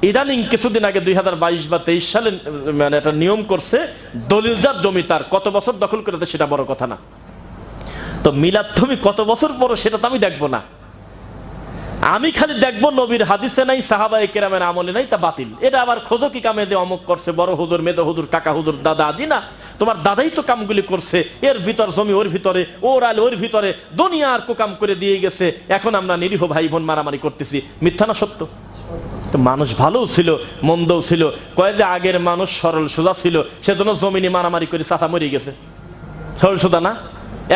ইদানিং কিছুদিন আগে 2022 বা 23 সালে মানে একটা নিয়ম করছে, দলিলদার জমি তার, কত বছর দখল করেছে সেটা বড় কথা না। তো মিলাদ তুমি কত বছর পর সেটা তো আমি দেখবো না, আমি খালি দেখবো নবীর হাদিসে নাই, সাহাবায়ে কেরামের আমলে নাই, তা বাতিল। এটা আবার খোঁজো কি কামে দিয়ে অমুক করছে, বড় হুজুর, মেদো হুজুর, কাকা হুজুর, দাদা আজি না, তোমার দাদাই তো কামগুলি করছে, এর ভিতর জমি ওর ভিতরে, ওর আল ওর ভিতরে, দুনিয়ার কুকাম করে দিয়ে গেছে। এখন আমরা নিরীহ ভাই বোন মারামারি করতেছি। মিথ্যা না সত্য? মানুষ ভালোও ছিল, মন্দও ছিল। কয় যে আগের মানুষ সরল সোজা ছিল, সেজন্য জমিনে মারামারি করে চাচা মরে গেছে, সরল সোজা না?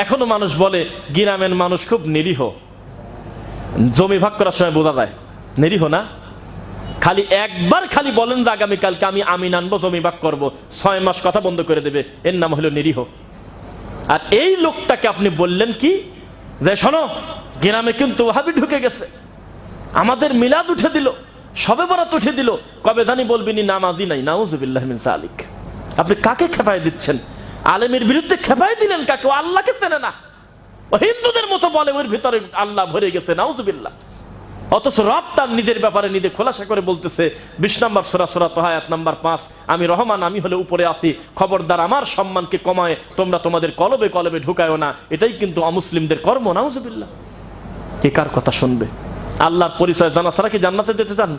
এখনো মানুষ বলে গ্রামের মানুষ খুব নিরীহ, জমি ভাগ করার সময় বোঝা যায় নিরীহ না। খালি একবার খালি বলেন যে আগামীকালকে আমি আমিন আনবো, জমি ভাগ করবো, 6 মাস কথা বন্ধ করে দেবে, এর নাম হলো নিরীহ। আর এই লোকটাকে আপনি বললেন কি যে শোনো, গ্রামে কিন্তু ওয়াহাবি ঢুকে গেছে, আমাদের মিলাদ উঠে দিল, সবে বরাত উঠে দিল, কবে জানি বলবিনি নামাজি নাই, নাউজুবিল্লাহ মিন যালিক। আপনি কাকে খেপায় দিচ্ছেন? আলেমের বিরুদ্ধে খেপায় দিলেন কাকে? ও আল্লাহকে চেনে না, ও হিন্দুদের মতো বলে ওর ভিতরে আল্লাহ ভরে গেছে, নাউজুবিল্লাহ। অথচ রব তার নিজের ব্যাপারে নিজে খোলাসা করে বলতেছে 20 নম্বর সূরা, সূরা তাহা আয়াত নাম্বার 5, আমি রহমান, আমি হলে উপরে আছি, খবরদার আমার সম্মানকে কমায় তোমরা তোমাদের কলবে কলবে ঢুকায়ও না। এটাই কিন্তু অমুসলিমদের কর্ম, নাউজুবিল্লাহ। কে কার কথা শুনবে? আল্লাহর পরিচয় জানা ছাড়া কি জান্নাতে যেতে চান?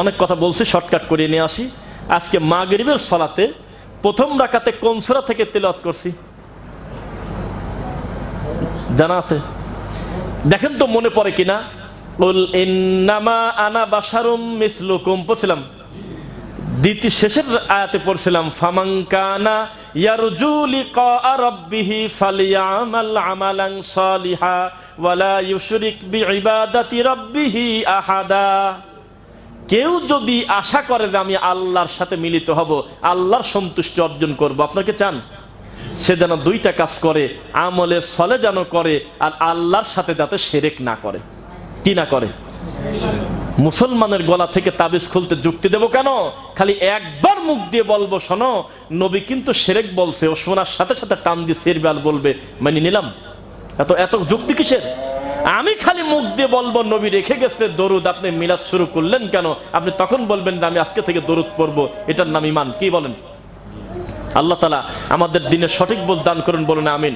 অনেক কথা বলছি, শর্টকাট করে নিয়ে আসি। আজকে মাগরিবের সালাতে প্রথম রাকাতে কোন সূরা থেকে তিলাওয়াত করছি জানা আছে? দেখেন তো মনে পড়ে কিনা। কুল ইন্নামা আনা বাশারুম মিসলুকুম পড়ছিলাম, দ্বিতীয় শেষের আয়াতে পড়ছিলাম ফামান কানা ইয়ারজু লিকা রাব্বিহি ফালিয়ামাল আমালান সালিহা ওয়ালা ইউশরিক বিইবাদাতি রাব্বিহি আহাদা। কেউ যদি আশা করে যে আমি আল্লাহর সাথে মিলিত হব, আল্লাহর সন্তুষ্টি অর্জন করব, আপনাকে চান সে যেন দুইটা কাজ করে, আমলে সলে যেন করে, আর আল্লাহর সাথে যাতে শিরক না করে। কি না করে? মুসলমানের গলা থেকে তাবিজ খুলতে যুক্তি দেব কেন? খালি একবার মুখ দিয়ে বলবো শোনো নবী কিন্তু শিরক বলছে, ও শোনার সাথে সাথে টান দিয়ে সিরবাল বলবে, মানে নিলাম। এত এত যুক্তি কিসের? আমি খালি মুখ দিয়ে বলবো নবী রেখে গেছে দরুদ, আপনি মিলাদ শুরু করলেন কেন? আপনি তখন বলবেন যে আমি আজকে থেকে দরুদ পড়বো, এটার নাম ঈমান। কি বলেন? আল্লাহ তাআলা আমাদের দিনের সঠিক বোঝ দান করুন, বলুন আমিন।